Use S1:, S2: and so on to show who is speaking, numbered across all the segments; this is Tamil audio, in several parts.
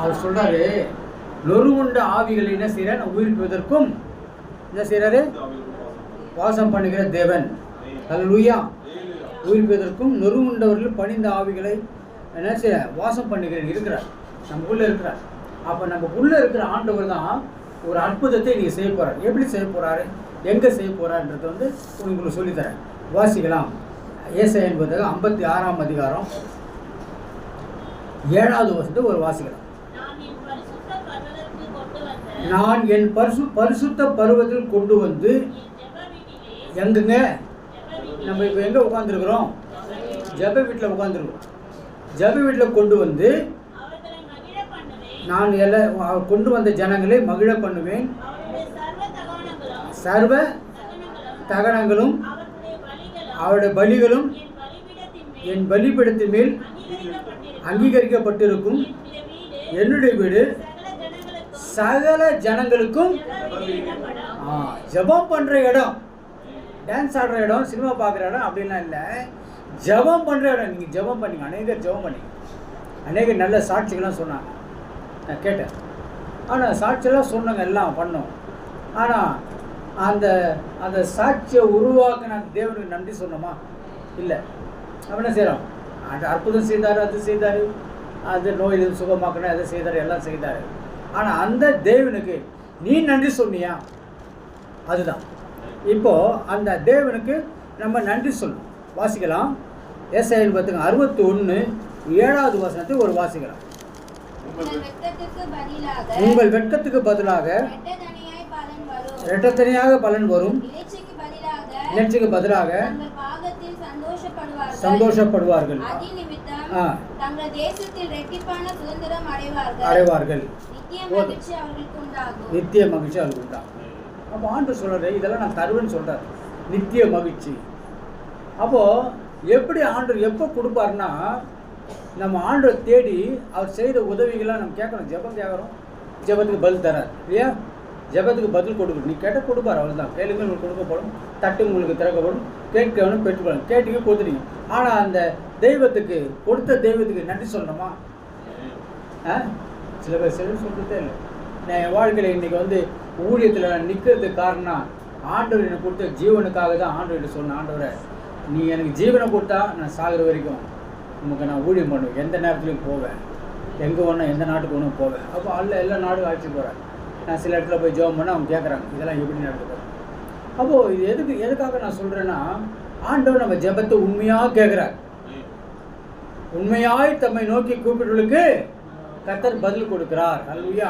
S1: அவர் சொல்றாரு, நொறுங்குண்ட ஆவிகளை என்ன செய்யற உயிர்ப்பிப்பதற்கும் என்ன செய்யறாரு, வாசம் பண்ணுகிற தேவன். அல்லேலூயா. உயிர்ப்பிப்பதற்கும் நொறுங்குண்டவர்கள் பணிந்த ஆவிகளை என்ன செய்ய வாசம் பண்ணுகிற இருக்கிறார், நம்ம உள்ள இருக்கிறார். அப்போ நம்ம உள்ள இருக்கிற ஆண்டவர் தான் ஒரு அற்புதத்தை நீங்கள் செய்ய போகிறார். எப்படி செய்ய போகிறாரு, எங்கே செய்ய போகிறாருன்றது வந்து உங்களுக்கு சொல்லித்தரேன். வாசிக்கலாம். ஏசாயா என்பது 56ஆம் அதிகாரம் 7வது வசனத்தை ஒரு வாசிக்கலாம். நான் என் பரிசுத்த பருவத்தில் கொண்டு வந்து, எங்குங்க நம்ம இப்போ எங்கே உட்காந்துருக்குறோம், ஜெப வீட்டில் உட்காந்துருக்கோம். ஜெப வீட்டில் கொண்டு வந்து நான் எல்லாம் கொண்டு வந்த ஜனங்களை மகிழ பண்ணுவேன். சர்வ தகனங்களும் அவருடைய பலிகளும் என் பலிபீடத்தின் மேல் அங்கீகரிக்கப்பட்டிருக்கும். என்னுடைய வீடு சகல ஜனங்களுக்கும் ஜெபம் பண்ணுற இடம், டான்ஸ் ஆடுற இடம், சினிமா பார்க்குற இடம் அப்படின்லாம் இல்லை. ஜெபம் பண்ணுற இடம். நீங்கள் ஜெபம் பண்ணீங்க, அநேகர் ஜெபம் பண்ணீங்க, அநேகர் நல்ல சாட்சிகள்லாம் சொன்னாங்க, நான் கேட்டேன். ஆனால் சாட்சியெல்லாம் சொன்னாங்க, எல்லாம் பண்ணோம். ஆனால் அந்த அந்த சாட்சியை உருவாக்கின தேவனுக்கு நன்றி சொன்னோமா? இல்லை. அப்போ என்ன செய்கிறோம், அது அற்புதம் செய்தார், அது செய்தார், அது நோய் சுகமாக்கணும், அதை செய்தார், எல்லாம் செய்தார். ஆனால் அந்த தேவனுக்கு நீ நன்றி சொன்னியா? அதுதான் இப்போது அந்த தேவனுக்கு நம்ம நன்றி சொல்லணும். வாசிக்கலாம். ஏசாயா 61 7வது வசனத்தை ஒரு வாசிக்கலாம். உங்கள் வெட்கத்துக்கு பதிலாக இரட்டத்தனியாக பலன் வரும், இலட்சிக்கு பதிலாக சந்தோஷப்படுவார்கள், அடைவார்கள், நித்திய மகிழ்ச்சி அவர்களுக்கு உண்டாகும். அப்போ ஆண்டவர் சொல்றாரு, இதெல்லாம் நான் தருவேன்னு சொல்றாரு, நித்திய மகிழ்ச்சி. அப்போது எப்படி ஆண்டவர் எப்போ கொடுப்பாருன்னா, நம்ம ஆண்டவர் தேடி அவர் செய்த உதவிகளாக நம்ம கேட்கணும். ஜெபம் கேட்குறோம், ஜெபத்துக்கு பதில் தரார் இல்லையா? ஜெபத்துக்கு பதில் கொடுக்கணும். நீ கேட்ட கொடுப்பார், அவ்வளோ தான். கேளுங்க உங்களுக்கு கொடுக்கப்படும், தட்டு உங்களுக்கு திறக்கப்படும், கேட்கணும் பெற்றுக்கணும். கேட்டீங்க கொடுத்துட்டீங்க. ஆனால் அந்த தெய்வத்துக்கு கொடுத்த தெய்வத்துக்கு நன்றி சொல்லணுமா? சில பேர் சொல்கிறதே இல்லை. நான் என் வாழ்க்கையில் இன்றைக்கி வந்து ஊழியத்தில் நான் நிற்கிறதுக்கு காரணம் ஆண்டவர் எனக்கு கொடுத்த ஜீவனுக்காக தான். ஆண்டவர்கிட்ட சொன்னேன், ஆண்டவரை நீ எனக்கு ஜீவனை கொடுத்தா நான் சாகிற வரைக்கும் உனக்கு நான் ஊழியம் பண்ணுவேன், எந்த நேரத்துலையும் போவேன், எங்கே வேணும் எந்த நாட்டுக்கு வேணும் போவேன். அப்போ எல்லா நாடும் அழைச்சி போகிறேன். நான் சில இடத்துல போய் ஜெபம் பண்ண அவங்க கேட்குறாங்க, இதெல்லாம் எப்படி நடக்குது? அப்போது இது எதுக்காக நான் சொல்கிறேன்னா, ஆண்டவர் நம்ம ஜெபத்தை உண்மையாக கேட்குறார். உண்மையாய் தம்மை நோக்கி கூப்பிடுவர்களுக்கு கர்த்தர் பதில் கொடுக்கிறார். அல்லேலூயா.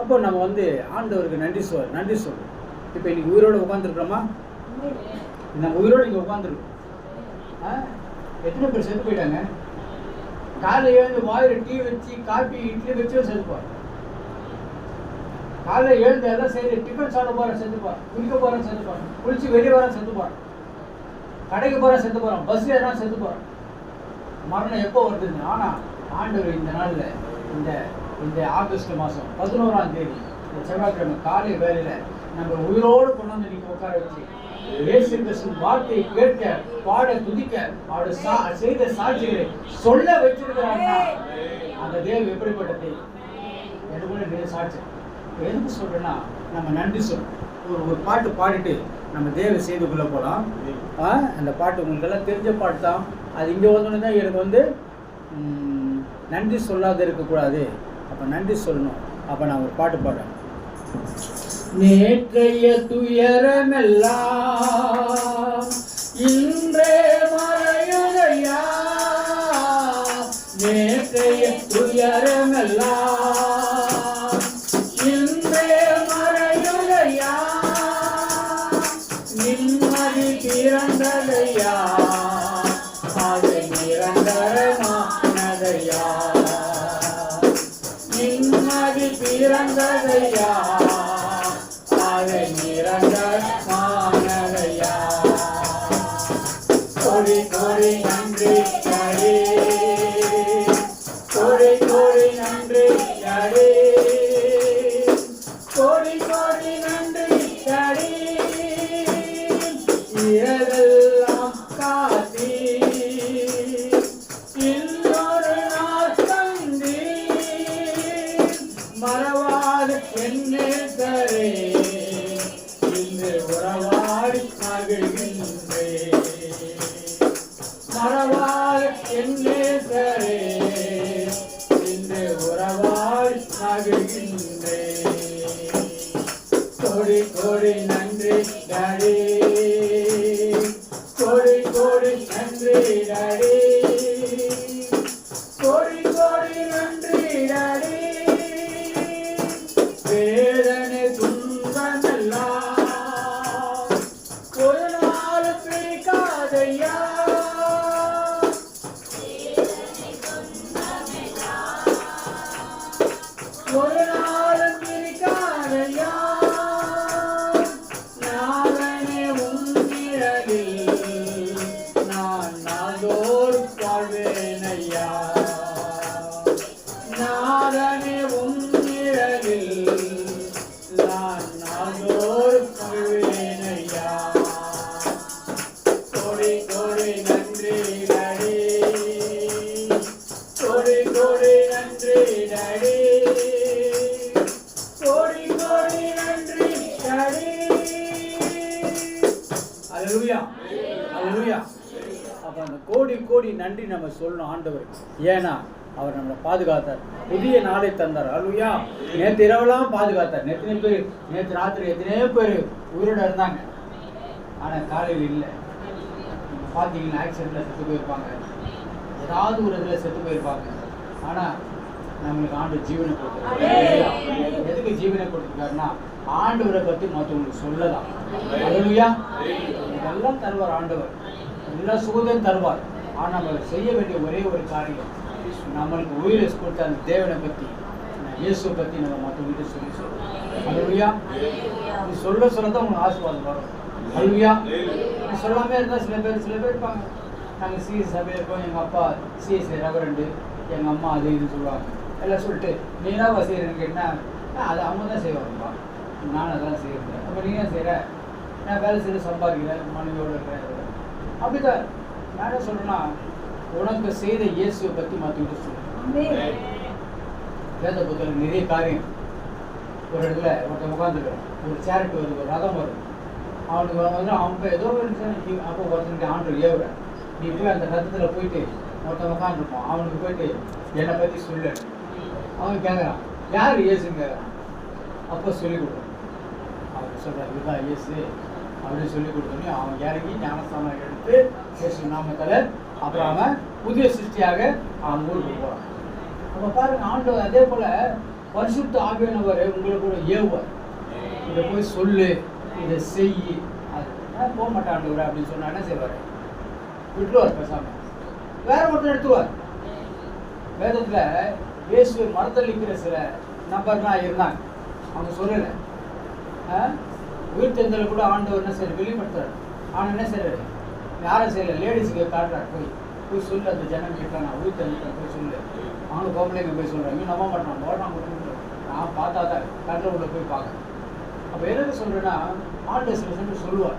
S1: அப்போ நம்ம வந்து ஆண்டவருக்கு நன்றி சொல்லணும். இப்போ இன்னைக்கு உயிரோடு உட்காந்துருக்குறோமா? நம்ம உயிரோடு இங்கே உட்காந்துருக்கோம். எத்தனை பேர் செத்து போயிட்டாங்க? காலையில் எழுந்து வாயில் டீ வச்சு காப்பி இட்லி வச்சு செத்துப்பார். காலையில் எழுந்து எல்லாம் செய்து டிஃபன் சாப்பிட போகிறேன் செத்துப்பார், குளிக்க போகிறேன் செத்துப்பார், குளிச்சு வெளியே வர செத்துப்பார், கடைக்கு போகிறேன் செத்து போகிறோம், பஸ் ஏறா செத்து போகிறோம். மரணம் எப்போ வருதுன்னு. ஆனால் ஆண்டவர் இந்த நாளில் இந்த ஆகஸ்ட் மாதம் 11ஆம் தேதி இந்த செவ்வாய்க்கிழமை காலை வேலையில் நம்ம உயிரோடு கொண்டு வந்து நீங்கள் உட்கார வச்சு இயேசு கிறிஸ்துவின் வார்த்தையை கேட்க, பாட, துதிக்க, அவருடைய செய்த சாட்சிகளை சொல்ல வச்சிருக்கிறாங்க. அந்த தேவன் எப்படிப்பட்ட தேவன் எனக்கு சாட்சி. எதுக்கு சொல்றேன்னா, நம்ம நன்றி சொல்லணும். ஒரு பாட்டு பாடிட்டு நம்ம தேவ செய்துக்குள்ளே போகலாம். அந்த பாட்டு உங்களுக்கெல்லாம் தெரிஞ்ச பாட்டு தான். அது இங்கே வந்தோன்னு தான் எனக்கு வந்து நன்றி சொல்லாத இருக்கக்கூடாது, அப்போ நன்றி சொல்லணும். அப்போ நான் ஒரு பாட்டு பாடுறேன். நேற்றைய துயரமெல்லாம் இன்றே மறையுதையா, நேற்றைய துயரமெல்லாம் இன்றே மறையுதையா, நிம்மதி பிறந்ததையா, அது நிரந்தரமானதையா, நிம்மதி பிறந்ததையா, அது நிரந்தரமானதையா. கோடி கோடி நன்றி யாரே, கோடி கோடி நன்றி யாரே, கோடி கோடி நன்றி யாரே, இரவெல்லாம் காத்தி இன்னொரு நாள் தந்தி மறவாத என்னே இன்று உறவாடி மகிழ்கின்றே. மறவாத என்னே இன்று உறவாடி மகிழ்கின்றே. கோடி கோடி நன்றி டாடி, கோடி கோடி நன்றி டாடி, கோடி கோடி நன்றி டாடி. வேதனை துன்பமெல்லாம் ஒரு நாள் பிடிக்காதையா. ஒரு நாள் பிடிக்காதையா. நாதனே உன்னிடலில் நான் நாள்தோறும் வாழ்வேனையா. நாதனே உன்னிடலில் நான் நாள்தோறும் வாழ்வேனையா. கோடி கோடி நன்றி டாடி, கோடி கோடி நன்றி டாடி, கோடி கோடி நன்றி டாடி. அல்லேலூயா, அல்லேலூயா. அப்ப அந்த கோடி கோடி நன்றி நம்ம சொல்லணும் ஆண்டவர். ஏன்னா அவர் நம்மளை பாதுகாத்தார், புதிய நாளை தந்தார். அல்லேலூயா. நேற்று இரவெல்லாம் பாதுகாத்தார். நேற்று ராத்திரி எத்தனையோ பேர் உயிரோட இருந்தாங்க, ஆனால் காலையில் இல்லை. பார்த்தீங்கன்னா ஆக்சிடென்ட்ல செத்து போயிருப்பாங்க, ஏதாவது ஒரு இதில் செத்து போயிருப்பாங்க. ஆனால் நம்மளுக்கு ஆண்டு ஜீவனை கொடுத்துருக்காரு. எதுக்கு ஜீவனை கொடுத்துருக்காருன்னா ஆண்டவரை பற்றி மற்றவங்களுக்கு சொல்லலாம். அல்லேலூயா. இதெல்லாம் தருவார் ஆண்டவர், எல்லா சுகத்தையும் தருவார். ஆனால் நம்ம செய்ய வேண்டிய ஒரே ஒரு காரியம், நம்மளுக்கு உயிரை கொடுத்த அந்த தேவனை பற்றி, இயேசுவை பற்றி நம்ம மற்றவங்கள்ட்ட சொல்லி சொல்லணும். அல்லேலூயா. நீ சொல்ல தான் உங்களுக்கு ஆசீர்வாதம் வரும். அல்லேலூயா. நீ சொல்லாமே இருந்தால் சில பேர் இருப்பாங்க. நாங்கள் சிஎஸ் சபையில் இருக்கோம், எங்கள் அப்பா சிஎஸ் ரெவரண்டு, எங்கள் அம்மா அது இதுன்னு சொல்லுவாங்க. எல்லாம் சொல்லிட்டு நீ என்னவா செய்கிறேன்னு கேட்டால் அது அவங்க தான் செய்வாங்கப்பா, நான் அதெல்லாம் செய்கிறேன். அப்போ நீ ஏன் செய்கிற? நான் வேலை செய்து சம்பாதிக்கிறேன், மனைவியோடு இருக்கிறேன். அப்படி தான் நான் என்ன சொல்கிறேன்னா, உனக்கு செய்த இயேசுவை பற்றி மற்றவங்க சொல்லுவேன். வேத புத்தகம் நிறைய காரியம். ஒரு இடத்துல ஒருத்தன் உட்காந்துருக்கான், ஒரு சேரிட்டி வருது, ஒரு ரதம் வருது. அவனுக்கு வந்து அவன் போய் ஏதோ அப்போ ஒருத்தனுக்கு ஆண்டு ஏவுறேன், நீ போய் அந்த ரத்தத்தில் போயிட்டு ஒருத்தன் உட்காந்துருப்பான், அவனுக்கு போயிட்டு என்னை பற்றி சொல்லு. அவன் கேட்குறான், யார் இயேசுன்னு கேட்குறான். அப்போ சொல்லிக் கொடுக்குறான். அவன் சொல்கிறான், இதுதான் இயேசு அப்படின்னு சொல்லி கொடுத்தோன்னே அவன் இறங்கி ஞானஸ்தானம் எடுத்து இயேசு நாமத்தில் அப்புறம் அவன் புதிய சிருஷ்டியாக அவன் ஊருக்கு போகிறான். அப்போ பாருங்க, ஆண்டவர் அதே போல் பரிசுத்த ஆவியானவர் உங்களுக்கு கூட ஏவுவார். இதை போய் சொல்லு, இதை செய். அது போக மாட்டான் ஆண்டவர் அப்படின்னு சொன்னா என்ன செய்வார்? விட்டுருவார், பேசாம வேற ஒருத்தர் எடுத்துவார். வேதத்தில் இயேசு மரத்தளிக்கிற சில நபர்லாம் இருந்தாங்க, அவங்க சொல்லலை. உயிர் தெந்தல் கூட ஆண்டவர் என்ன செய்ய வெளிப்படுத்துறாரு. ஆனால் என்ன செய்யறாரு? யாரும் செய்யலை, லேடிஸுக்கு காட்டுறாரு. போய் சொல்லு, அந்த ஜனம் கேட்டா நான் உயிர் தெந்தல் போய் சொல்லு. அவங்க கோம்பளைங்க போய் சொல்கிறாங்க, நம்ப மாட்டான், ஓடாம கொடுத்து நான் பார்த்தா தான் கடலை உள்ள போய் பார்க்குறேன். அப்போ எதுக்கு சொல்கிறேன்னா, ஆண்டு சில சமயம் சொல்லுவார்.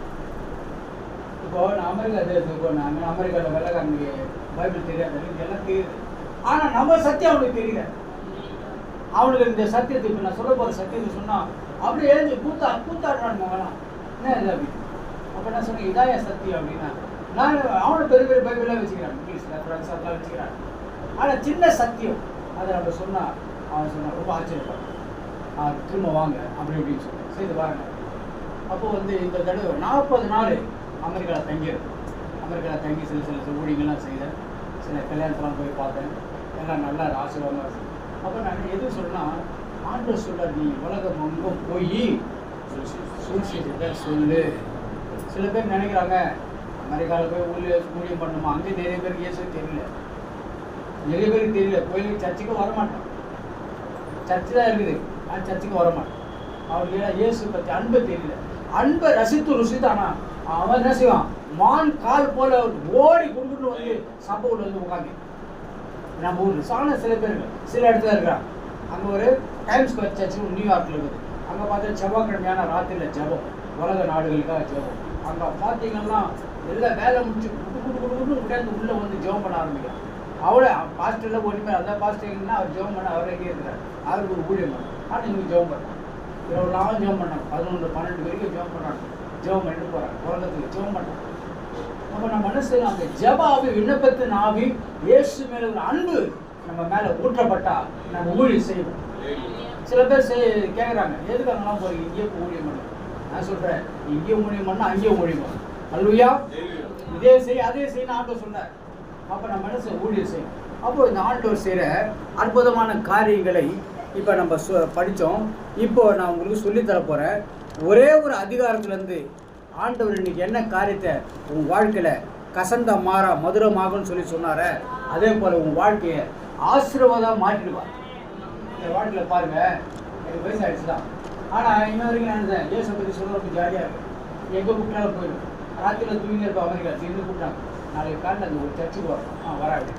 S1: இப்போ நான் அமெரிக்கா தேசத்துக்கு நான் அமெரிக்காவில் வெள்ளைக்காரனுக்கு பைபிள் தெரியாது, எல்லாம் தெரியுது. ஆனால் நம்ம சத்தியம் அவனுக்கு தெரியல. அவனுக்கு இந்த சத்தியத்தை இப்போ நான் சொல்ல போகிற சத்தியத்தை சொன்னால் அப்படியே எழுந்து கூத்தாடுறானுங்க வேணாம் என்ன இல்லை அப்படின்னு. அப்போ என்ன சொன்னேன், இதாய சத்தியம் அப்படின்னா நான் அவனை பெரிய பெரிய பைபிளாக வச்சுக்கிறான், இங்கிலீஷில் ஃப்ரெண்ட்ஸ் அதெல்லாம் வச்சுக்கிறான். ஆனால் சின்ன சத்தியம் அதை நம்ம சொன்னால் அவன் சொன்னான் ரொம்ப ஆச்சரியப்படும். திரும்ப வாங்க அப்படி இப்படின்னு சொன்னேன், செய்து பாருங்க. அப்போது வந்து இந்த தடவை 40 நாள் அமெரிக்காவில் தங்கியிருக்கு. அமெரிக்காவில் தங்கி சில சில ஊழியங்கள்லாம் செய்தேன், சில கல்யாணத்தெல்லாம் போய் பார்த்தேன், எல்லாம் நல்லா ஆசீர்வாதமாக இருக்குது. அப்போ நான் எதுவும் சொல்லணும்னா, ஆண்டவர் சொல்ல நீ உலகம் எங்கும் போய் சூழ்ச்சியத்தை சொல்லு. சில பேர் நினைக்கிறாங்க அமெரிக்காவில் போய் ஊழியம் பண்ணணுமா, அங்கே நிறைய பேருக்கு இயேசு தெரியல, நிறைய பேருக்கு தெரியல. கோயிலுக்கு சர்ச்சுக்கு வரமாட்டோம், சர்ச்சு தான் இருக்குது, ஆனால் சர்ச்சுக்கு வரமாட்டோம். அவருக்கு ஏன்னா இயேசு பற்றி அன்பை தெரியல. அன்பை ரசித்து ருசித்தானா அவன் என்ன செய்வான், மான் கால் போல ஓடி குடும்பத்தில் வந்து சம்பவத்தில் வந்து உட்காந்து நம்ம ஊரில் சாண சில பேர் சில இடத்துல இருக்கிறாங்க. அங்கே ஒரு டைம்ஸ் ஸ்கொயர் சர்ச்சு நியூயார்க்கில் இருக்குது. அங்கே பார்த்தா செவ்வாய்க்கிழமையான ராத்திரியில் ஜெபம், உலக நாடுகளுக்காக ஜெபம். அங்கே பார்த்தீங்கன்னா எல்லாம் வேலை முடிச்சு குடு முடியாது உள்ளே வந்து ஜெபம் பண்ண ஆரம்பிக்கலாம். அவளை பாஸ்டரில் ஒன்றுமே அதான் பாஸ்டர்னா அவர் ஜெபம் பண்ண அவரே இருக்கிறார், அவருக்கு ஒரு ஊழியம் பண்ண. ஆனால் இவங்க ஜெபம் பண்ணுறாங்க, இரவு நாளும் ஜெபம் பண்ணாங்க, 11-12 வரைக்கும் ஜெபம் பண்ணுறாங்க, ஜெபம் பண்ணிட்டு போகிறாங்க, உலகத்துக்கு ஜெபம் பண்ணுறாங்க. அப்போ நம்ம என்ன செய்யலாம், அந்த ஜெப ஆவி, விண்ணப்பத்தின் ஆவி, இயேசு மேலே ஒரு அன்பு நம்ம மேலே ஊற்றப்பட்டா நம்ம ஊழியம் செய்யணும். சில பேர் கேட்குறாங்க, எதுக்கு அங்கெல்லாம் போகிறீங்க, இங்கேயே ஊழியம் பண்ணுங்க. நான் சொல்கிறேன், இங்கேயும் ஊழியம் பண்ணால் அங்கேயும் ஊழியம் பண்ணணும். அல்லேலூயா. இதே செய் அதே செய்யணும் ஆண்டவர் சொன்னார். அப்போ நம்ம என்ன செய்ய, ஊழியம் செய்யணும். அப்போ இந்த ஆண்டவர் செய்கிற அற்புதமான காரியங்களை இப்போ நம்ம படித்தோம். இப்போ நான் உங்களுக்கு சொல்லித்தர போகிறேன். ஒரே ஒரு அதிகாரத்துலேருந்து ஆண்டவர் இன்னைக்கு என்ன காரியத்தை உங்கள் வாழ்க்கையில் கசந்த மாறா மதுரமாகும்னு சொன்னார, அதே போல் உங்கள் வாழ்க்கையை ஆசீர்வாதம் மாற்றிடுவார். இந்த வாழ்க்கையில் பாருங்கள், எனக்கு வயசு ஆகிடுச்சு தான், ஆனால் இன்ன வரைக்கும் நான் நினைச்சேன் ஏசை பற்றி சொல்கிறப்ப ஜாலியாக இருக்கும். எங்கே கூப்பிட்டாலும் போயிடும். ராத்திரியில் தூங்கி இருப்போம், அமெரிக்கா இருந்து கூப்பிட்டாங்க, நாளைக்கு காலையில் அந்த ஒரு சர்ச்சுக்கு வரும், வராது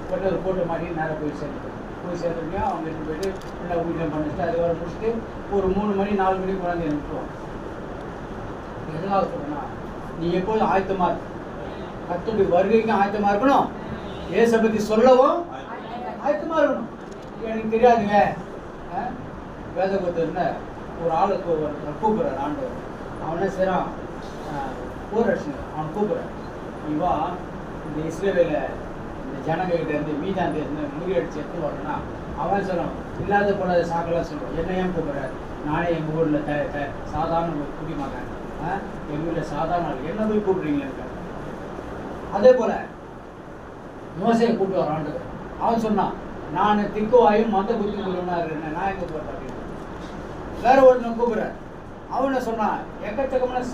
S1: போட்டு ஒரு போட்டு மாட்டி நேராக போய் சேர்ந்துருக்கோம். அவங்க எடுத்து போயிட்டு நல்லா ஊழியம் பண்ணிட்டு அது வர முடிச்சுட்டு ஒரு 3 மணி 4 மணிக்கு குழந்தைய நிறுத்துவோம். எதனால சொல்றேன்னா, நீ எப்போதும் ஆயத்தமாக இருக்கு, கர்த்தருடைய வருகைக்கும் ஆயத்தமாக இருக்கணும், இயேசை பற்றி சொல்லவும் ஆயத்தமாக இருக்கணும். எனக்கு தெரியாதுங்க, வேதபுத்தர்ல ஒரு ஆளுக்கு கூப்பிட்றாரு ஆண்டவர். அவன் என்ன செய்கிறான், போராட்சி அவன் கூப்பிட்றான், இவா இந்த இஸ்ரேவேல இந்த ஜனங்கிட்ட இருந்து மீதாந்து முறியடிச்சு எடுத்து வரணும்னா அவன் சொல்லுவான், இல்லாத போல சாக்கெல்லாம் சொல்லுவான், என்ன ஏன் கூப்பிட்றாரு, நானே எங்கள் ஊரில் சாதாரண குடிமகன், எங்கள் ஊரில் சாதாரண என்ன போய் கூப்பிட்றீங்களேன்னு. அதே போல் மோசையை கூப்பிட்டு வர ஆண்டவர். அவன் சொன்னான், நான் திக்குவாயும் மந்த புத்தி கொள்ளுனாரு, நான் எங்கே போகிறேன் அப்படின்னு. வேற ஒருத்தன் கூப்பிட்றாரு. அவனை சொன்னான், எக்கச்சக்கமான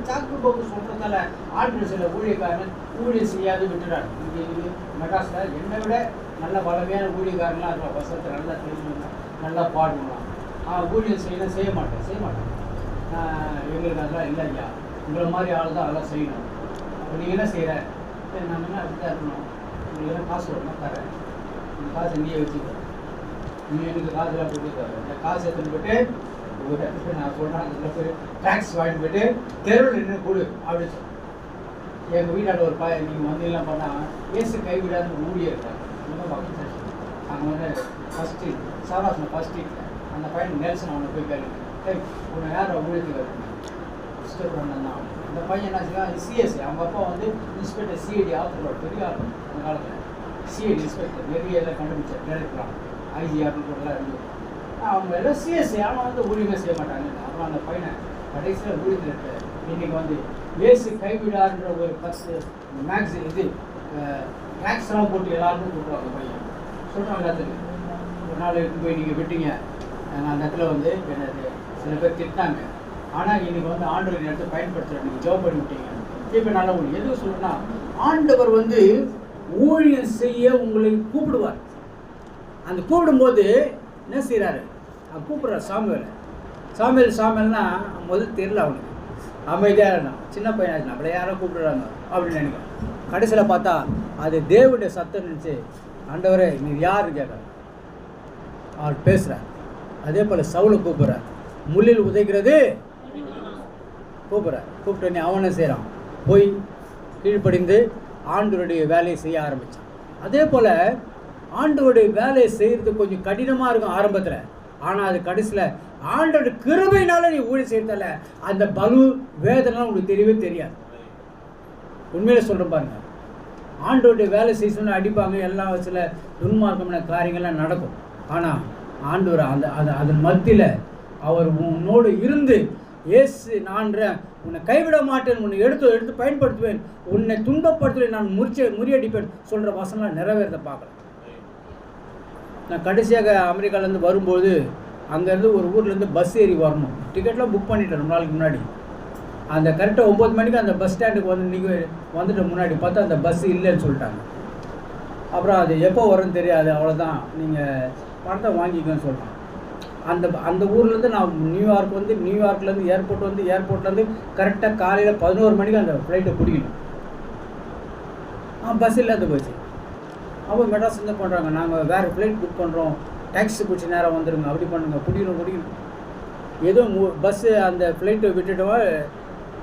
S1: சாக்கு போக்கு சொல்கிறதால ஆண்டு சில ஊழியக்காரன் ஊழியம் செய்யாது விட்டுறாரு. இங்கே மெட்ராஸில் என்னை விட நல்ல பலமையான ஊழியக்காரங்களாம் இருக்கலாம், வசத்தை நல்லா தெரிஞ்சுக்கணும், நல்லா பாடணும். ஊழியம் செய்ய மாட்டேன். எங்களுக்கு அதெல்லாம் இல்லை ஐயா, உங்களை மாதிரி ஆள் தான் அதெல்லாம் செய்யணும். அப்போ நீங்கள் என்ன செய்கிற, நம்ம என்ன அப்படி தான் இருக்கணும், உங்களுக்கு என்ன காசு வரணும் தரேன், இந்த காசை நீயே வச்சுக்க, நீ எனக்கு காசுலாம் கொடுத்து தரேன், இந்த காசு எடுத்துன்னு போய்ட்டு நான் சொல்கிறேன், அதில் போய் டேக்ஸ் வாங்கிட்டு போய்ட்டு தெருவில் நின்று கொடு அப்படின்னு சொல்லி. எங்கள் வீட்டாண்ட ஒரு நீங்கள் வந்து எல்லாம் பண்ணால் ஏசு கைவிடாத ஒரு ஊழியர் இருக்காங்க, இன்னும் பக்கத்து அங்கே வந்து ஃபஸ்ட்டு சாவாசன ஃபஸ்ட்டு அந்த பையன் நெல்சன் அவனை போய் கேளுங்க, உன்னை யார் ஊழியத்துக்கு வருங்க மிஸ்டர் பண்ணதான். அந்த பையன் என்ன செய்வான், சிஎஸ்சி, அவங்க அப்பா வந்து இன்ஸ்பெக்டர் சிஐடி ஆஃபர் பெரிய ஆள் அந்த காலத்தில், சிஐடி இன்ஸ்பெக்டர் நிறைய எல்லாம் கண்டுபிடிச்சார், டைரக்டரான் ஐஜி அப்படின்னு கூடலாம் இருந்து. அவங்க எல்லாம் சிஎஸ்சி, ஆனால் வந்து ஊழியமே செய்ய மாட்டாங்க. அப்புறம் அந்த பையனை கடைசியில் ஊழியத்தில் இருக்க இன்றைக்கி வந்து ஏசு கைவிடாருன்ற ஒரு 10 மேக்ஸின் இது மேக்ஸ்லாம் போட்டு எல்லாருக்கும் கொடுக்குறாங்க. பையன் சொல்கிறாங்க எல்லாத்துக்கு, ஒரு நாள் எடுத்து போய் நீங்கள் விட்டீங்க, அந்த இடத்துல வந்து என்னது சில பேர் திட்டாங்க, ஆனால் இன்றைக்கி வந்து ஆண்டவர் இடத்தை பயன்படுத்துகிறார், நீங்கள் ஜாப் பண்ணி விட்டீங்க. இப்போ நல்ல ஊழியம் எதுவும் சொல்லணும்னா, ஆண்டவர் வந்து ஊழியம் செய்ய உங்களை கூப்பிடுவார். அந்த கூப்பிடும்போது என்ன செய்கிறாரு, கூப்பிட்றாரு சாமுவேல்னா முதல் தெரியல அவனுக்கு, அமைதியாக இருந்தான், சின்ன பையனாச்சு, அப்படியே யாரோ கூப்பிடுறாங்க அப்படின்னு நினைக்கிறேன். கடைசியில் பார்த்தா அது தேவனுடைய சத்தம் நினச்சி, ஆண்டவரே நீ யார் கேட்குறாரு, அவர் பேசுகிறார். அதே போல் சவுலை கூப்பிட்றார், முள்ளில் உதைக்கிறது கூப்பிட்டு நீ அவனை செய்கிறான், போய் கீழ்ப்படிந்து ஆண்டவருடைய வேலையை செய்ய ஆரம்பித்தான். அதே போல் ஆண்டவருடைய வேலையை செய்கிறது கொஞ்சம் கடினமாக இருக்கும் ஆரம்பத்தில், ஆனால் அது கடைசியில் ஆண்டோட கிருபையினால நீ ஊழியம் செய்யறதால அந்த பலு வேதனைலாம் உங்களுக்கு தெரியவே தெரியாது. உண்மையில சொல்கிறேன் பாருங்க, ஆண்டோடைய வேலை செய்யணும்னு அடிப்பாங்க, எல்லாம் சில துன்மார்க்கமான காரியங்கள்லாம் நடக்கும். ஆனால் ஆண்டவர் அதன் மத்தியில் அவர் உன்னோடு இருந்து, ஏசு நான்ற உன்னை கைவிட மாட்டேன், உன்னை எடுத்து பயன்படுத்துவேன், உன்னை துன்பப்படுத்துவேன், நான் முறியடிப்பேன் சொல்கிற வசனம்லாம் நிறைவேறதை பார்க்கலாம். நான் கடைசியாக அமெரிக்காவிலேருந்து வரும்போது அங்கேருந்து ஒரு ஊர்லேருந்து பஸ் ஏறி வரணும், டிக்கெட்லாம் புக் பண்ணிட்டேன் 2 நாளைக்கு முன்னாடி. அந்த கரெக்டாக 9 மணிக்கு அந்த பஸ் ஸ்டாண்டுக்கு வந்து நீங்கள் வந்துட்டு முன்னாடி பார்த்தா அந்த பஸ் இல்லைன்னு சொல்லிட்டாங்க. அப்புறம் அது எப்போ வரும்னு தெரியாது, அவ்வளோதான், நீங்கள் பணத்தை வாங்கிக்கன்னு சொல்கிறான். அந்த ஊர்லேருந்து நான் நியூயார்க்லேருந்து ஏர்போர்ட்லேருந்து கரெக்டாக காலையில் 11 மணிக்கு அந்த ஃப்ளைட்டை பிடிக்கணும். பஸ் இல்லாத போச்சு. அப்போ மெட்ராஸ் என்ன பண்ணுறாங்க, நாங்கள் வேறு ஃப்ளைட் புக் பண்ணுறோம், டாக்ஸி பிடிச்சி நேரம் வந்துடுங்க, அப்படி பண்ணுங்க, பிடிக்கணும். ஏதோ பஸ்ஸு அந்த ஃப்ளைட்டை விட்டுட்டோம்,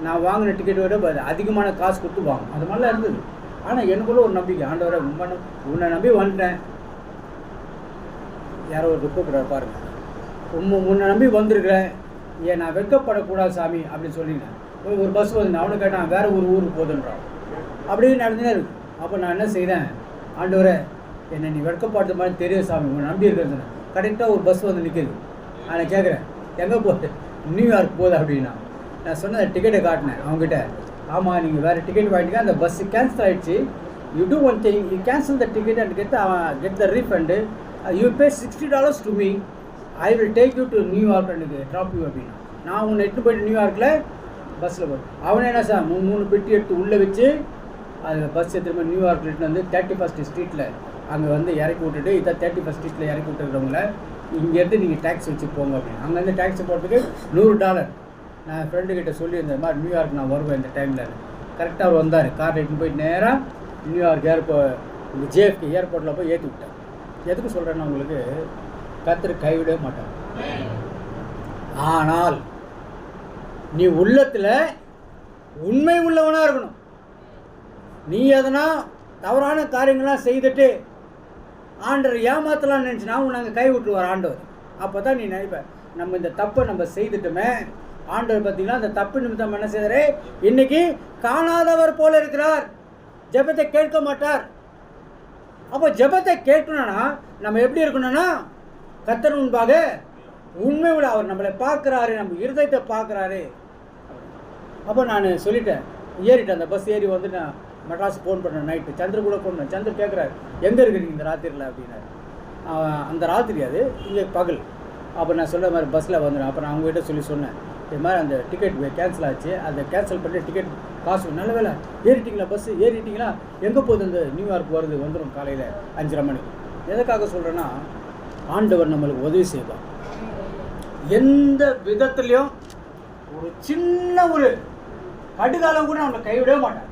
S1: நான் வாங்கின டிக்கெட்டை விட அதிகமான காசு கொடுத்து வாங்க, அது மாதிரிலாம் இருந்தது. ஆனால் எனக்குள்ள ஒரு நம்பிக்கை, ஆண்டவரை உன்னை நம்பி வந்துட்டேன். யாரோ ஒரு துக்கப்படுற பாருங்க, உன்னை நம்பி வந்திருக்கிறேன், ஏன் நான் வெட்கப்படக்கூடாது சாமி அப்படின்னு சொல்லிட்டேன். ஒரு பஸ் வந்து அவனு கேட்டான், வேறு ஒரு ஊருக்கு போதுன்றான். அப்படின்னு நடந்துனே இருக்கு. அப்போ நான் என்ன செய்கிறேன், ஆண்டவரை என்னை நீ வெட்கப்படுற மாதிரி தெரியும் சாமி, உன்னை நம்பி இருக்கிறது. கரெக்டாக ஒரு பஸ் வந்து நிற்கிது. நான் கேட்குறேன், எங்கே போகுது? நியூயார்க் போகுது அப்படின்னா. நான் சொன்ன டிக்கெட்டை காட்டினேன் அவங்ககிட்ட. ஆமாம், நீங்கள் வேறு டிக்கெட் வாங்கிட்டீங்க, அந்த பஸ்ஸு கேன்சல் ஆகிடுச்சு. You do one thing, you cancel the ticket and get the refund. You pay $60 to me, I will take you to New York and drop you அப்படின்னா. நான் உன்னை எடுத்து போய்ட்டு நியூயார்க்கில் பஸ்ஸில் போய் அவனே என்ன சார் 3 பெட்டி எடுத்து உள்ளே வச்சு அது பஸ் எடுத்துகிட்டு நியூயார்க்கில் எடுத்து வந்து 31st ஸ்ட்ரீட்டில் அங்கே வந்து இறக்கி விட்டுட்டு, இதை 31st ஸ்ட்ரீட்டில் இறக்கி விட்டுருக்கிறவங்கள இங்கேருந்து நீங்கள் டேக்ஸி வச்சு போங்க அப்படின்னு. அங்கேருந்து டேக்ஸி போகிறதுக்கு $100. நான் ஃப்ரெண்டுக்கிட்ட சொல்லியிருந்த மாதிரி நியூயார்க் நான் வருவேன் இந்த டைமில். கரெக்டாக அவர் வந்தார், கார் எடுத்துன்னு போயிட்டு நேராக நியூயார்க் இந்த JFK ஏர்போர்ட்டில் போய் ஏற்றி விட்டேன். எதுக்கு சொல்கிறேன்னா, உங்களுக்கு கர்த்தர் கைவிடவே மாட்டார். ஆனால் நீ உள்ளத்தில் உண்மை உள்ளவனாக இருக்கணும். நீ எதனா தவறான காரியங்கள்லாம் செய்துட்டு ஆண்டவர் ஏமாத்தலாம்னு நினச்சினா உன்னை அங்கே கை விட்டுருவார் ஆண்டவர். அப்போ தான் நீ நினைப்ப, நம்ம இந்த தப்பை நம்ம செய்துட்டுமே, ஆண்டவர் பார்த்தீங்கன்னா அந்த தப்பு நிமித்தம் என்ன செய்தாரு, இன்னைக்கு காணாதவர் போல இருக்கிறார், ஜெபத்தை கேட்க மாட்டார். அப்போ ஜெபத்தை கேட்கணும்னா நம்ம எப்படி இருக்கணும்னா, கர்த்தர் முன்பாக உண்மை உள்ள அவர் நம்மளை பார்க்குறாரு, நம்ம இருதயத்தை பார்க்குறாரு. அப்போ நான் சொல்லிட்டேன், ஏறிட்டேன் அந்த பஸ் ஏறி வந்து நான் மெட்ராஸ் ஃபோன் பண்ணேன். நைட்டு சந்திர கூட ஃபோன் பண்ணேன். சந்திர கேட்குறாரு, எங்கே இருக்கிறீங்க இந்த ராத்திரியில் அப்படின்னாரு. அந்த ராத்திரி அது இங்கே பகல். அப்போ நான் சொல்ல மாதிரி பஸ்ஸில் வந்துடும். அப்புறம் நான் அவங்ககிட்ட சொன்னேன், இது மாதிரி அந்த டிக்கெட் கேன்சல் ஆச்சு, அதை கேன்சல் பண்ணி டிக்கெட் காசு நல்ல வேலை ஏறிட்டிங்களா, பஸ்ஸு ஏறிட்டிங்களா, எங்கே போகுது இந்த நியூயார்க் வருது, வந்துடும் காலையில் 5:30 மணிக்கு. எதுக்காக சொல்கிறேன்னா, ஆண்டவர் நம்மளுக்கு உதவி செய்வார். எந்த விதத்துலையும் ஒரு சின்ன ஒரு கடுகாலம் கூட நம்மளை கைவிடவே மாட்டார்.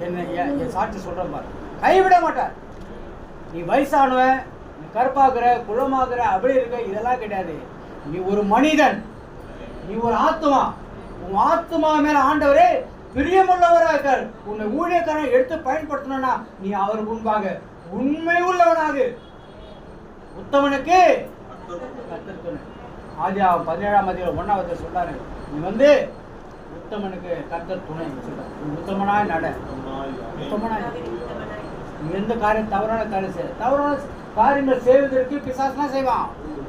S1: என்ன என் சாட்சி சொல்கிறேன் பாரு, கைவிட மாட்டார். நீ வயசானவன், நீ கருப்பாக்குற, குளமாக்குற, அப்படி இருக்க, இதெல்லாம் கிடையாது. நீ ஒரு மனிதன், நீ ஒரு ஆத்மா. உன் ஆத்மா மேல ஆண்டவரே பிரியமுள்ளவராக இருக்கார். உன்னை ஊழியக்காரன் எடுத்து பயன்படுத்தணும்னா நீ அவர் முன்பாக உண்மை உள்ளவனாக. உத்தமனுக்கு கர்த்தர் துணை. ஆதியாகமம் 17ஆம் அதிகாரம் 1 சொல்றாரு, நீ வந்து உத்தமனுக்கு கர்த்தர் துணை சொல்றாரு. உத்தமனாய் நட, உத்தமனாய். நீ எந்த காரியம் தவறான காரியம் செய்ய, தவறான காரியங்கள் செய்வதற்கு பிசாசுனா செய்வான்.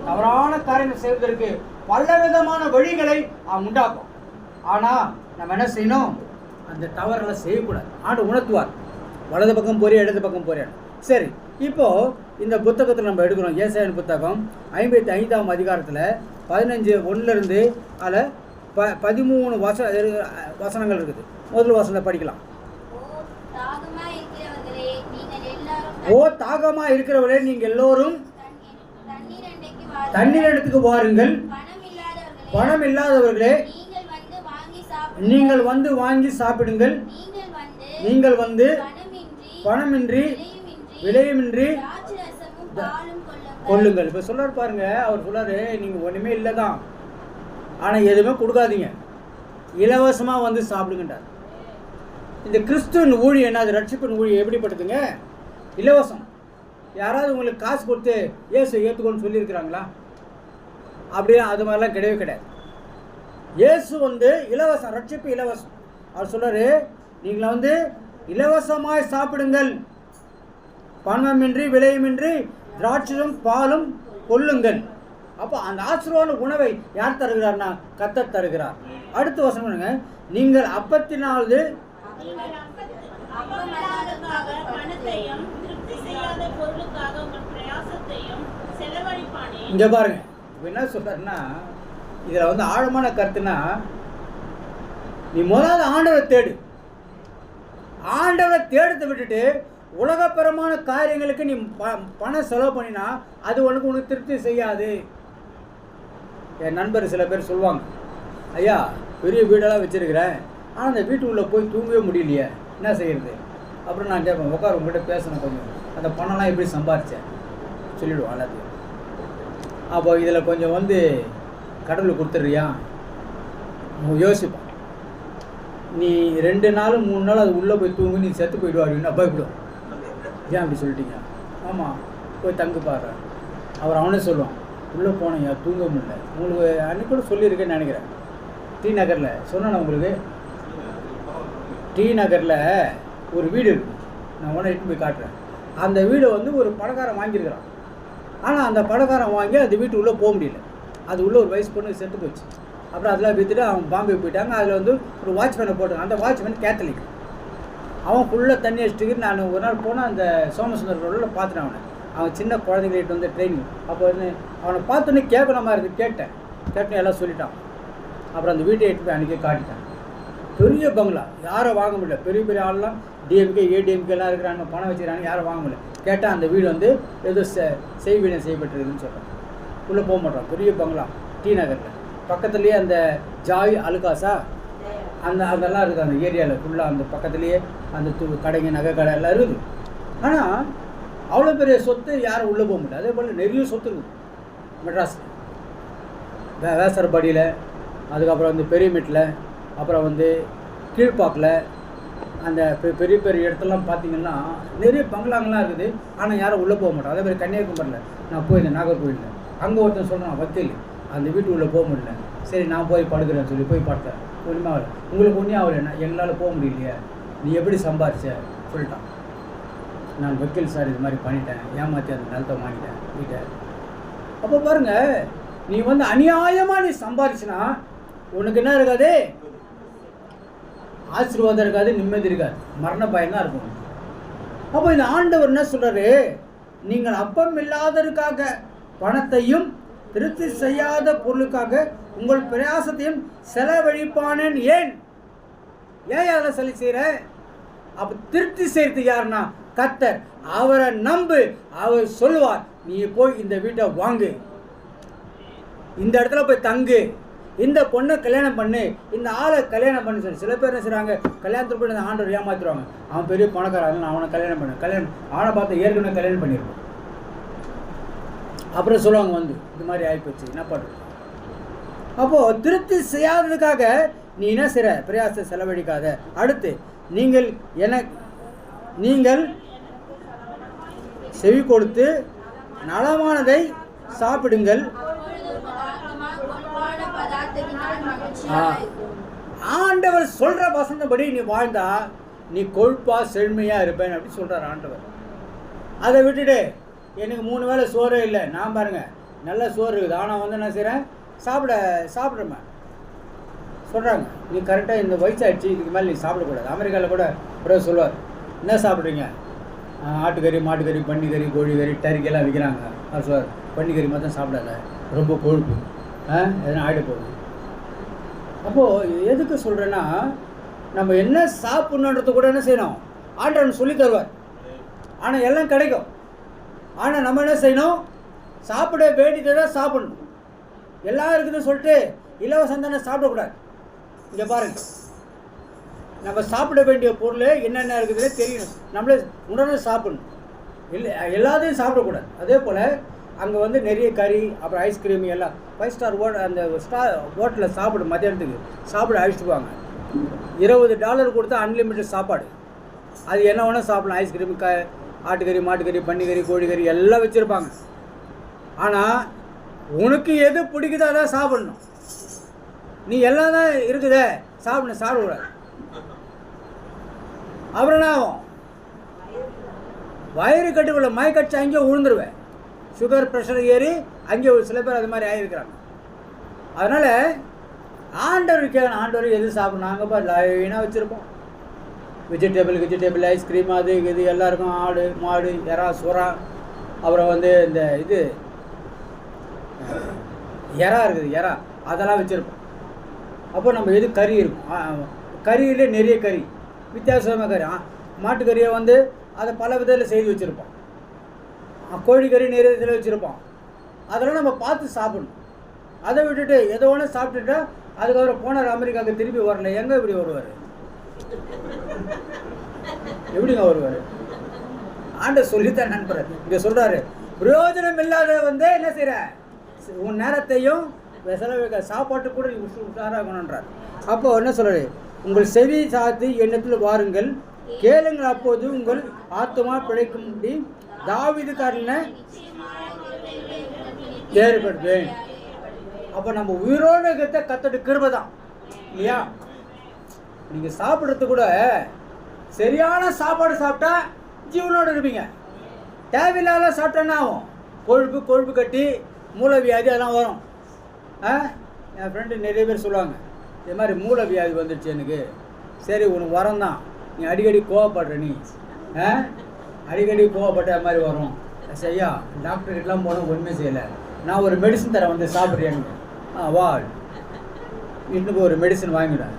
S1: தவறான காரியங்கள் செய்வதற்கு பல விதமான வழிகளை அவன் உண்டாக்கும். ஆனால் நம்ம என்ன செய்யணும், அந்த தவறெல்லாம் செய்யக்கூடாது. ஆண்டு உணர்த்துவார், வலது பக்கம் போறியா இடது பக்கம் போறியா. சரி, இப்போது இந்த புத்தகத்தில் நம்ம எடுக்கிறோம், ஏசாயாவின் புத்தகம் 55ஆம் அதிகாரத்தில் 15:1 அதில் 13 வசனங்கள் இருக்குது. முதல் வசனத்தை படிக்கலாம். ஓ தாகமாக இருக்கிறவர்களே, நீங்கள் எல்லோரும் தண்ணீர் இடத்துக்கு வாருங்கள். பணம் இல்லாதவர்களே, நீங்கள் வந்து வாங்கி சாப்பிடுங்கள். நீங்கள் வந்து பணமின்றி விலையுமின்றி கொள்ளுங்கள். இப்போ சொல்றாரு பாருங்க, அவர் சொல்றாரு, நீங்கள் ஒன்றுமே இல்லை தான், ஆனால் எதுவுமே கொடுக்காதீங்க, இலவசமாக வந்து சாப்பிடுங்கன்றார். இந்த கிறிஸ்துவின் ஊழியம் என்ன, அது ரட்சிப்பின் ஊழியம் எப்படிப்பட்டதுங்க? இலவசம். யாராவது உங்களுக்கு காசு கொடுத்து இயேசு ஏற்றுக்கொண்டு சொல்லியிருக்கிறாங்களா? அப்படியே அது மாதிரிலாம் கிடையவே கிடையாது. இயேசு வந்து இலவசம், ரட்சிப்பு இலவசம். அவர் சொல்றாரு, நீங்கள் வந்து இலவசமாய் சாப்பிடுங்கள், பணமின்றி விலையுமின்றி திராட்சையும் பாலும் கொள்ளுங்கள். அப்போ அந்த ஆசீர்வாத உணவை யார் தருகிறார்னா கர்த்தர் தருகிறார். அடுத்த வசனம் பண்ணுங்க, நீங்கள் அப்பத்தினாவது இங்க பாருங்க. இப்போ என்ன சொல்றாருன்னா, இதில் வந்து ஆழமான கருத்துனா, நீ முதல்ல ஆண்டவரை தேடு. ஆண்டவரை தேடத்தை விட்டுட்டு உலகப்பரமான காரியங்களுக்கு நீ பணம் செலவு பண்ணினா அது உனக்கு திருப்தி செய்யாது. என் நண்பர் சில பேர் சொல்லுவாங்க, ஐயா பெரிய வீடெல்லாம் வச்சுருக்கிறேன், ஆனால் அந்த வீட்டுக்குள்ளே போய் தூங்கவே முடியலையே, என்ன செய்கிறது? அப்புறம் நான் கேட்பேன், உட்கார உங்கள்கிட்ட பேசணும், கொஞ்சம் அந்த பணம்லாம் எப்படி சம்பாதிச்சேன் சொல்லிவிடுவோம் எல்லாத்தையும். அப்போ இதில் கொஞ்சம் வந்து கடவுளுக்கு கொடுத்துட்றியா யோசிப்பான். நீ 2 நாள் 3 நாள் அது உள்ளே போய் தூங்கு, நீ செத்து போயிடுவாருன்னு பயப்படுவோம். ஏன் அப்படி சொல்லிட்டீங்க? ஆமாம், போய் தங்கு பாரு. அவனே சொல்லுவான், உள்ளே போனீங்க தூங்க முடியல. உங்களுக்கு அன்றைக்கி கூட சொல்லியிருக்கேன்னு நினைக்கிறேன். டி நகரில் சொன்னேன் உங்களுக்கு. டி நகரில் ஒரு வீடு இருக்குது, நான் உடனே இட்டு போய் காட்டுறேன். அந்த வீடை வந்து ஒரு பணக்காரன் வாங்கியிருக்கிறான். ஆனால் அந்த பணக்காரன் வாங்கி அந்த வீட்டு உள்ளே போக முடியல. அது உள்ளே ஒரு வயசு பொண்ணு செத்து போச்சு. அப்புறம் அதெல்லாம் விற்றுட்டு அவன் பாம்பே போயிட்டாங்க. அதில் வந்து ஒரு வாட்ச்மேனை போட்டாங்க. அந்த வாட்ச்மேன் கேத்தலிக். அவன் ஃபுல்லாக தண்ணி அடிச்சுட்டு, நான் ஒரு நாள் போனால் அந்த சோமசுந்தர் ரோடில் பார்த்துட்டேன். அவன் சின்ன குழந்தைங்கிட்ட வந்து ட்ரைனிங். அப்போ வந்து அவனை பார்த்தோன்னே கேட்கணுமா இருக்குது. கேட்டேன் எல்லாம் சொல்லிட்டான். அப்புறம் அந்த வீட்டை எடுத்து போய் அன்றைக்கே காட்டிட்டான். பெரிய பங்களா, யாரும் வாங்க முடியல. பெரிய பெரிய ஆள்லாம் டிஎம்கே ஏடிஎம்கேலாம் இருக்கிறாங்க, பணம் வச்சுக்கிறாங்க, யாரும் வாங்க முடியல. கேட்டால் அந்த வீடு வந்து ஏதோ செய்வினை செய்யப்பட்டிருக்குன்னு சொல்கிறான். உள்ளே போக மாட்டோம். பெரிய பங்களா டி நகரில். பக்கத்துலேயே அந்த ஜாய் அலுகாசா அதெல்லாம் இருக்குது அந்த ஏரியாவில் ஃபுல்லாக. அந்த பக்கத்துலேயே அந்த கடைங்க, நகை கடை எல்லாம் இருக்குது. ஆனால் அவ்வளோ பெரிய சொத்து யாரும் உள்ளே போக முடியாது. அதே போல் நிறைய சொத்து இருக்குது மெட்ராஸில். வேசர்பாடியில், அதுக்கப்புறம் வந்து பெரியமேட்டில், அப்புறம் வந்து கீழ்ப்பாக்கில், அந்த பெரிய பெரிய இடத்துலலாம் பார்த்திங்கன்னா நிறைய பங்களாங்கள்லாம் இருக்குது. ஆனால் யாரும் உள்ளே போக மாட்டோம். அதே மாதிரி கன்னியாகுமரியில் நான் போயிருந்தேன், நாகர்கோவிலில். அங்கே ஒருத்தன் சொல்கிறான், வக்கீல், அந்த வீட்டு உள்ளே போக முடியல. சரி நான் போய் படுக்கிறேன்னு சொல்லி போய் படுத்தேன். ஒன்றுமே ஆகலை. உங்களுக்கு ஒன்றும் ஆகலைண்ணா, எங்களால் போக முடியலையே, நீ எப்படி சம்பாரிச்ச சொல்லிட்டான். நான் வக்கீல் சார் இது மாதிரி பண்ணிட்டேன், ஏமாற்றி அந்த நிலத்தை வாங்கிட்டேன் வீட்டை. அப்போ பாருங்கள், நீ வந்து அநியாயமாக நீ சம்பாரிச்சுனா உனக்கு என்ன இருக்காது? ஆசீர்வாதம் இருக்காது, நிம்மதி இருக்காது, மரண பயம் தான் இருக்கும். அப்போ இந்த ஆண்டவர் என்ன சொல்கிறாரு? நீங்கள் அப்பம் இல்லாததற்காக பணத்தையும் திருப்தி செய்யாத பொருளுக்காக உங்கள் பிரயாசத்தையும் செலவழிப்பானேன். ஏன் அதில் சொல்லி செய்கிற? அப்போ திருப்தி செய்கிறது யாருன்னா கர்த்தர். அவரை நம்பு, அவர் சொல்லுவார், நீ போய் இந்த வீட்டை வாங்கு, இந்த இடத்துல போய் தங்கு, இந்த பொண்ணை கல்யாணம் பண்ணு, இந்த ஆளை கல்யாணம் பண்ணு சொல்லி. சில பேர் என்ன செய்கிறாங்க, கல்யாணத்துக்கு போய் அந்த ஆண்டவர் ஏமாத்துருவாங்க. அவன் பெரிய பணக்காரன், அவனை கல்யாணம் பண்ணு, அவனை பார்த்து ஏற்கனவே கல்யாணம் பண்ணியிருப்பான். அப்புறம் சொல்லுவாங்க வந்து இது மாதிரி ஆகிப்போச்சு, என்ன பண்ணுறது? அப்போது திருப்தி செய்யாததுக்காக நீ என்ன செய்கிற? பிரயாசத்தை செலவழிக்காத. அடுத்து, நீங்கள் செவி கொடுத்து நலமானதை சாப்பிடுங்கள். ஆண்டவர் சொல்கிற வசனப்படி நீ வாழ்ந்தா நீ கொழுப்பா செழுமையாக இருப்பேன் அப்படின்னு சொல்கிறார் ஆண்டவர். அதை விட்டுட்டு எனக்கு 3 வேளை சோறே இல்லை, நான் பாருங்கள் நல்ல சோறு இருக்குது, ஆனால் வந்து என்ன செய்கிறேன், சாப்பிட்றேன் சொல்கிறாங்க. நீ கரெக்டாக இந்த வயசாகிடுச்சு, இதுக்கு மேலே நீ சாப்பிடக்கூடாது. அமெரிக்காவில் கூட ஒரே சொல்லுவார், என்ன சாப்பிட்றீங்க? ஆட்டுக்கறி, மாட்டுக்கறி, பன்னிக்கறி, கோழிக்கறி, டர்க்கியெல்லாம் விற்கிறாங்க. அவர் சொல்லுவார், பன்னிக்கறி மட்டும் சாப்பிடாத, ரொம்ப கொழுப்பு, எதனா ஆகிட போகுது. அப்போது எதுக்கு சொல்கிறேன்னா, நம்ம என்ன சாப்பிட்ணுன்றது கூட என்ன செய்யணும், ஆண்டவன் சொல்லி தருவார். ஆனால் எல்லாம் கிடைக்கும். ஆனால் நம்ம என்ன செய்யணும், சாப்பிட வேண்டியதை தான் சாப்பிடணும். எல்லாம் இருக்குதுன்னு சொல்லிட்டு இலவசம் தானே சாப்பிடக்கூடாது. இங்கே பாருங்கள், நம்ம சாப்பிட வேண்டிய பொருள் என்னென்ன இருக்குதுன்னு தெரியணும், நம்மளே உடனே சாப்பிடணும். எல்லாத்தையும் சாப்பிடக்கூடாது. அதே போல் அங்கே வந்து நிறைய கறி, அப்புறம் ஐஸ்கிரீம் எல்லாம் 5 ஸ்டார் அந்த ஹோட்டலில் சாப்பிடும், மத்தியானத்துக்கு சாப்பிட அழைச்சிட்டு போவாங்க. $20 கொடுத்தா அன்லிமிட்டட் சாப்பாடு. அது என்ன வேணால் சாப்பிடலாம். ஐஸ்கிரீம், ஆட்டுக்கறி, மாட்டுக்கறி, பன்னிக்கறி, கோழிக்கறி எல்லாம் வச்சுருப்பாங்க. ஆனால் உனக்கு எது பிடிக்குதோ அதான் சாப்பிடணும். நீ எல்லாம் தான் இருக்குதே சாப்பிடக்கூடாது. அப்புறம் என்ன ஆகும்? வயிறு கட்டுக்குள்ள மயக்கடிச்சு அங்கேயே விழுந்துருவேன். சுகர் ப்ரெஷர் ஏறி அங்கே சில பேர் அது மாதிரி ஆகியிருக்கிறாங்க. அதனால் ஆண்டவர் கேட்கணும், ஆண்டவர் எது சாப்பிடணும்? நாங்கள் பாரு லைனாக வச்சுருப்போம். வெஜிடபிள், ஐஸ்கிரீம், அது இது எல்லாம் இருக்கும். ஆடு, மாடு, எறா, சுறா, அப்புறம் வந்து இந்த இது எறா இருக்குது, எறா அதெல்லாம் வச்சுருப்போம். அப்போ நம்ம எது கறி இருக்கும், கறியிலே நிறைய கறி, வித்தியாசமாக கறி. மாட்டுக்கறியை வந்து அதை பல விதத்தில் செய்து வச்சுருப்போம். கோழிக்கறி நிறைய விதத்தில் வச்சுருப்போம். அதெல்லாம் நம்ம பார்த்து சாப்பிடணும். அதை விட்டுட்டு எதோ ஒன்று சாப்பிட்டுட்டா அதுக்கப்புறம் போனார் அமெரிக்காவுக்கு திரும்பி வரல. எங்கே இப்படி வருவார்? எப்படிங்க வருவார்? ஆண்டவர் சொல்லித்தான் நண்பர் இங்கே சொல்கிறாரு, பிரயோஜனம் இல்லாத வந்து என்ன செய்கிற, உன் நேரத்தையும் செலவழிக்க, சாப்பாட்டு கூட உஷாராகணுன்றார். அப்போ என்ன சொல்கிறாரு,
S2: உங்கள் செவி சாத்து எண்ணத்தில் வாருங்கள், கேளுங்கள், அப்போது உங்கள் ஆத்மா பிழைக்கும்படி தாவீதுக்காரனை ஏற்படுத்துவேன். அப்போ நம்ம உயிரோடு இருக்கிறத கத்தோட கிருபை தான் இல்லையா? நீங்கள் சாப்பிட்றது கூட சரியான சாப்பாடு சாப்பிட்டா ஜீவனோடு இருப்பீங்க. தேவையில்லாத சாப்பிட்டோன்னா ஆகும், கொழுப்பு கட்டி மூளை வியாதி அதெல்லாம் வரும். என் ஃப்ரெண்டு நிறைய பேர் சொல்லுவாங்க, இது மாதிரி மூளை வியாதி வந்துடுச்சு எனக்கு. சரி, உனக்கு வரம் தான், நீ அடிக்கடி கோவப்படுற, நீ அடிக்கடி கோவப்பட்ட அது மாதிரி வரும். சரியா, டாக்டர்கிட்டலாம் போனால் ஒன்றுமே செய்யலை. நான் ஒரு மெடிசன் தரேன், வந்து சாப்பிட்றேன்னு. வா, இன்னும் ஒரு மெடிசன் வாங்கிவிடேன்.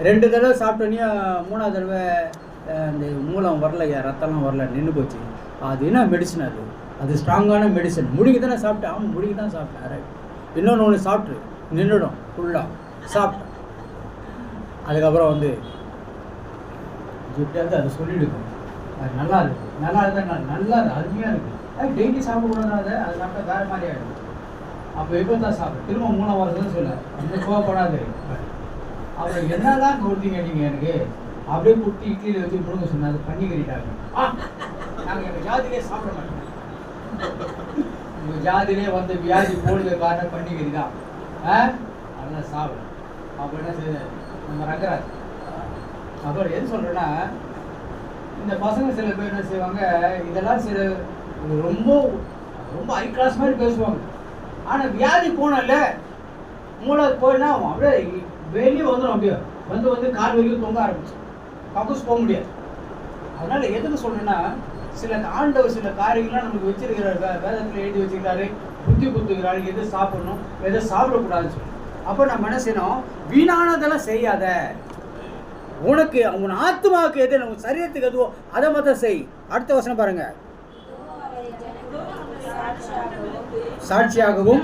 S2: 2 தடவை சாப்பிட்டோன்னே 3ஆவது தடவை அந்த மூலம் வரலையா, ரத்தம்லாம் வரல, நின்று போச்சு. அது என்ன மெடிசன்? அது ஸ்ட்ராங்கான மெடிசன். முடிக்கு தானே சாப்பிட்டேன். ஆமாம், முடிக்கு தான் சாப்பிட்டேன். ரைட். இன்னொன்று சாப்பிட்டு நின்றுடும் ஃபுல்லாக சாப்பிட்டேன். அதுக்கப்புறம் வந்து ஜிட்டாவது அதை சொல்லிவிடுங்க, அது நல்லா இருக்குது, நல்லா அருமையாக இருக்குது. டெய்லி சாப்பிடக்கூடாது, அது சாப்பிட்டா வேறு மாதிரி ஆகிடும். அப்போ எப்போ தான் சாப்பிடும், திரும்ப 3 வருஷம் சொல்ல, அந்த கோவப்படாது. அப்புறம் என்னதான் கொடுத்தீங்க நீங்கள் எனக்கு? அப்படியே குட்டி இட்லியில் வச்சு முழுங்க சொன்னாது, பண்ணி கறிட்டாங்க. நாங்கள் எங்கள் ஜாதியிலே சாப்பிட மாட்டோம். உங்கள் ஜாதியிலே வந்து வியாதி போடுறது காரணம் பண்ணி கறி தான். அதெல்லாம் சாப்பிடும். அப்போ என்ன செய்ய நம்ம ரங்கராஜ். அப்புறம் எது சொல்கிறேன்னா, இந்த பசங்க சில பேர் என்ன செய்வாங்க, இதெல்லாம் சில ரொம்ப ரொம்ப ஹை கிளாஸ் மாதிரி பேசுவாங்க. ஆனால் வியாதி போனல மூளை போயினா அப்படியே வெளியே வந்துடும். அப்படியே வந்து கால் வரைக்கும் தொங்க ஆரம்பிச்சு, கக்கூஸ் போக முடியாது. அதனால எதுக்கு சொல்றேன்னா, சில ஆண்டவர் சில காரியங்கள்லாம் நமக்கு வச்சிருக்கிறாரு, வேதத்தில் எழுதி வச்சிருக்காரு, புத்தி குத்துக்கிறாரு, எது சாப்பிடணும் எதை சாப்பிடக்கூடாதுன்னு சொல்லி. அப்போ நம்ம என்ன செய்யணும், வீணானதெல்லாம் செய்யாத. உனக்கு உன் ஆத்மாவுக்கு எது, நம்ம சரீரத்துக்கு எதுவோ அதை மாத்திரம் செய். அடுத்த வசனம் பாருங்க. சாட்சியாகவும்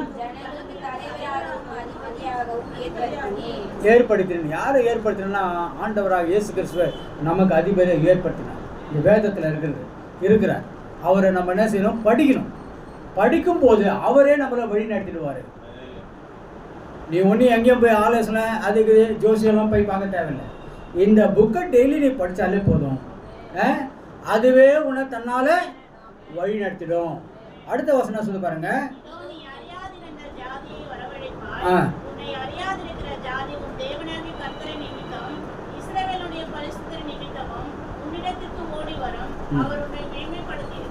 S2: ஏற்படுத்தினேன். யாரை ஏற்படுத்தினா, ஆண்டவராக இயேசு கிறிஸ்துவை நமக்கு அதிபதியை ஏற்படுத்தினார். இந்த வேதத்தில் இருக்கிறார். அவரை நம்ம என்ன செய்யணும், படிக்கணும். படிக்கும் போது அவரே நம்மளை வழி நடத்திடுவார். நீ ஒன்றும் எங்கேயும் போய் ஆலோசனை அதுக்கு ஜோசியெல்லாம் போய் பார்க்க தேவையில்லை. இந்த புக்கை டெய்லி நீ படித்தாலே போதும், அதுவே உன்னை தன்னால் வழி நடத்திடும். அடுத்த வசனம் சொல்லி பாருங்க.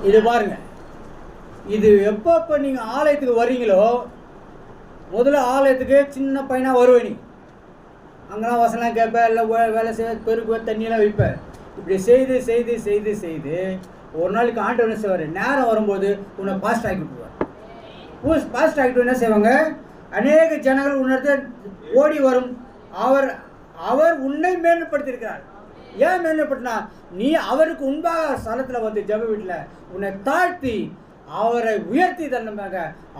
S2: இது பாருங்க, இது எப்போ நீங்கள் ஆலயத்துக்கு வர்றீங்களோ, முதல்ல ஆலயத்துக்கு சின்ன பையனாக வருவேன். நீ அங்கெல்லாம் வசனம் கேட்பேன், இல்லை வேலை செய்வ, பெருக்குவேன், தண்ணியெல்லாம் வைப்பேன். இப்படி செய்து செய்து செய்து செய்து ஒரு நாளைக்கு ஆண்டவர் செய்வார். நேரம் வரும்போது உன்னை பாஸ்ட் ஆக்கி விட்டுருவார். பாஸ்ட் ஆகிட்டு என்ன செய்வாங்க, அநேக ஜனங்கள் உன்னிடத்தை ஓடி வரும். அவர் உன்னை மேன்மைப்படுத்தியிருக்கிறார். ஏன் மேன்மைப்படுத்தினா, நீ அவருக்கு உண்பாக ஸ்தலத்தில் வந்து ஜெப வீட்டில் உன்னை தாழ்த்தி அவரை உயர்த்தி தன்னமாக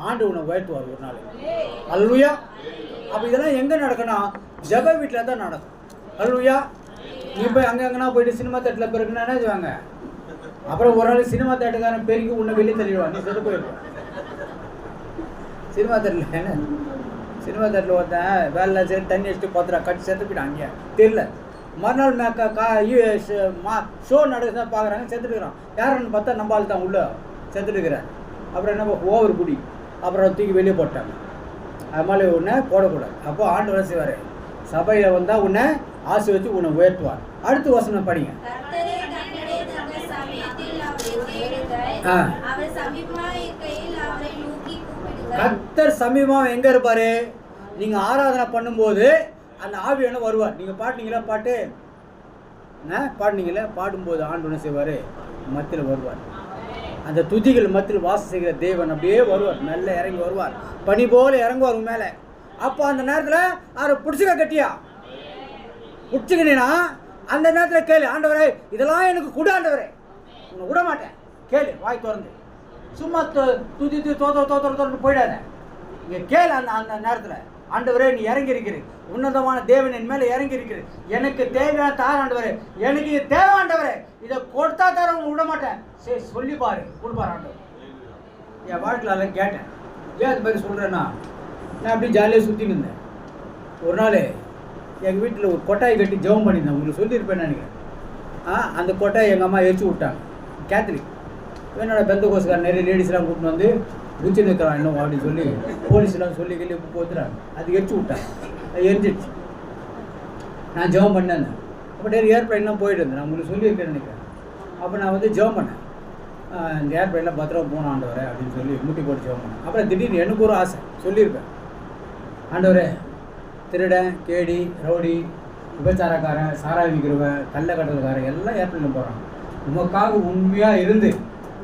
S2: ஆண்டு உன்னை உயர்த்துவார் ஒரு நாள். அல்லேலூயா. அப்போ இதெல்லாம் எங்கே நடக்கணும், ஜெப வீட்டில் தான் நடக்கும். அல்லேலூயா. நீ போய் அங்கெங்கன்னா போயிட்டு சினிமா தேட்டரில் பெருக்குன்னா என்ன செய்வாங்க, அப்புறம் ஒரு நாள் சினிமா தேட்டருக்காரன் பெருக்கி உன்னை வெளியே தள்ளிடுவான், நீ செத்து போயிடுவான். சினிமா தேட்டரில் என்ன, சினிமா தேட்டரில் ஒருத்தன் வேலை சரி தண்ணி அடிச்சுட்டு பார்த்துட்டா கட்டி செத்து போயிட்டான். அங்கே தெரியல, மறுநாள் ஷோ நடக்குதான் பார்க்குறாங்க, செத்துட்டுக்கிறான். யாருன்னு பார்த்தா நம்ம ஆள் தான் உள்ள செத்துட்டுக்கிறார். அப்புறம் என்ன ஓவர் குடி, அப்புறம் தூக்கி வெளியே போட்டாங்க. அது மாதிரி உன்னை போடக்கூடாது. அப்போ ஆண்டவர் செய்வார், சபையில் வந்தால் உன்னை ஆசை வச்சு உன்னை உயர்த்துவார். அடுத்த வசனம் படிங்க. கர்த்தர் சமீபமாக எங்கே இருப்பார், நீங்கள் ஆராதனை பண்ணும்போது அந்த ஆவியான வருவார். நீங்கள் பாடினீங்களா, பாடினீங்களா, பாடும்போது ஆண்டு என்ன செய்வார், மத்தியில் வருவார். அந்த துதிகள் மத்தியில் வாசம் செய்கிற தேவன் அப்படியே வருவார், நல்ல இறங்கி வருவார், பனி போல் இறங்குவார் உன் மேலே. அப்போ அந்த நேரத்தில் அவரை பிடிச்சிக்க கட்டியா பிடிச்சிக்கினா, அந்த நேரத்தில் கேளு, ஆண்டவரே இதெல்லாம் எனக்கு கூட, ஆண்டவரே உன்னை விட மாட்டேன், கேளு, வாய் திறந்து. சும்மா துதி தோத்து போயிடாத. இங்கே கேளு. அந்த நேரத்தில், ஆண்டவரே நீ இறங்கி இருக்கிற உன்னதமான தேவன் என் மேலே இறங்கி இருக்கிற, எனக்கு தேவையான தார ஆண்டவரே, எனக்கு இது தேவை ஆண்டவரே, இதை கொடுத்தா தர விட மாட்டேன். சரி சொல்லி பாரு, கொடுப்பாரு ஆண்டவர். என் வாழ்க்கையில் அதெல்லாம் கேட்டேன். ஏன் அது மாதிரி சொல்கிறேன்னா, நான் அப்படி ஜாலியாக சுற்றின்னு இருந்தேன். ஒரு நாள் எங்கள் வீட்டில் ஒரு கொட்டாய் கட்டி ஜெபம் பண்ணியிருந்தேன், உங்களுக்கு சொல்லியிருப்பேன்னு நினைக்கிறேன். அந்த கொட்டாயை எங்கள் அம்மா எரிச்சு விட்டாங்க. கேத்தலிக் என்னோட பெந்த கோசுக்கார நிறைய லேடிஸ்லாம் கூப்பிட்டு வந்து குச்சி நிற்கிறான் இன்னும் அப்படின்னு சொல்லி போலீஸ்லாம் சொல்லி கிள்ளி போத்துறாங்க. அது எரிச்சு விட்டாங்க, அது எரிஞ்சிடுச்சு. நான் ஜெபம் பண்ணேன். அப்போ டெய்லி ஏர்ப்ளைன்லாம் போயிட்டு இருந்தேன், நான் உங்களுக்கு சொல்லியிருக்கேன்னு நினைக்கிறேன். அப்போ நான் வந்து ஜெபம் பண்ணேன், இந்த ஏர்ப்ளைனில் பத்திரமா போன ஆண்டவரே அப்படின்னு சொல்லி முட்டி போட்டு ஜெபம் பண்ணேன். அப்புறம் திடீர்னு எனக்கு ஒரு ஆசை சொல்லியிருப்பேன், ஆண்டவரே திருடன், கேடி, ரவுடி, விபச்சாரக்காரன், சாராய விற்கிறவன், கள்ளக்கடல்காரன் எல்லாம் ஏர்ப்ளைனில் போகிறான். உமக்காக உண்மையாக இருந்து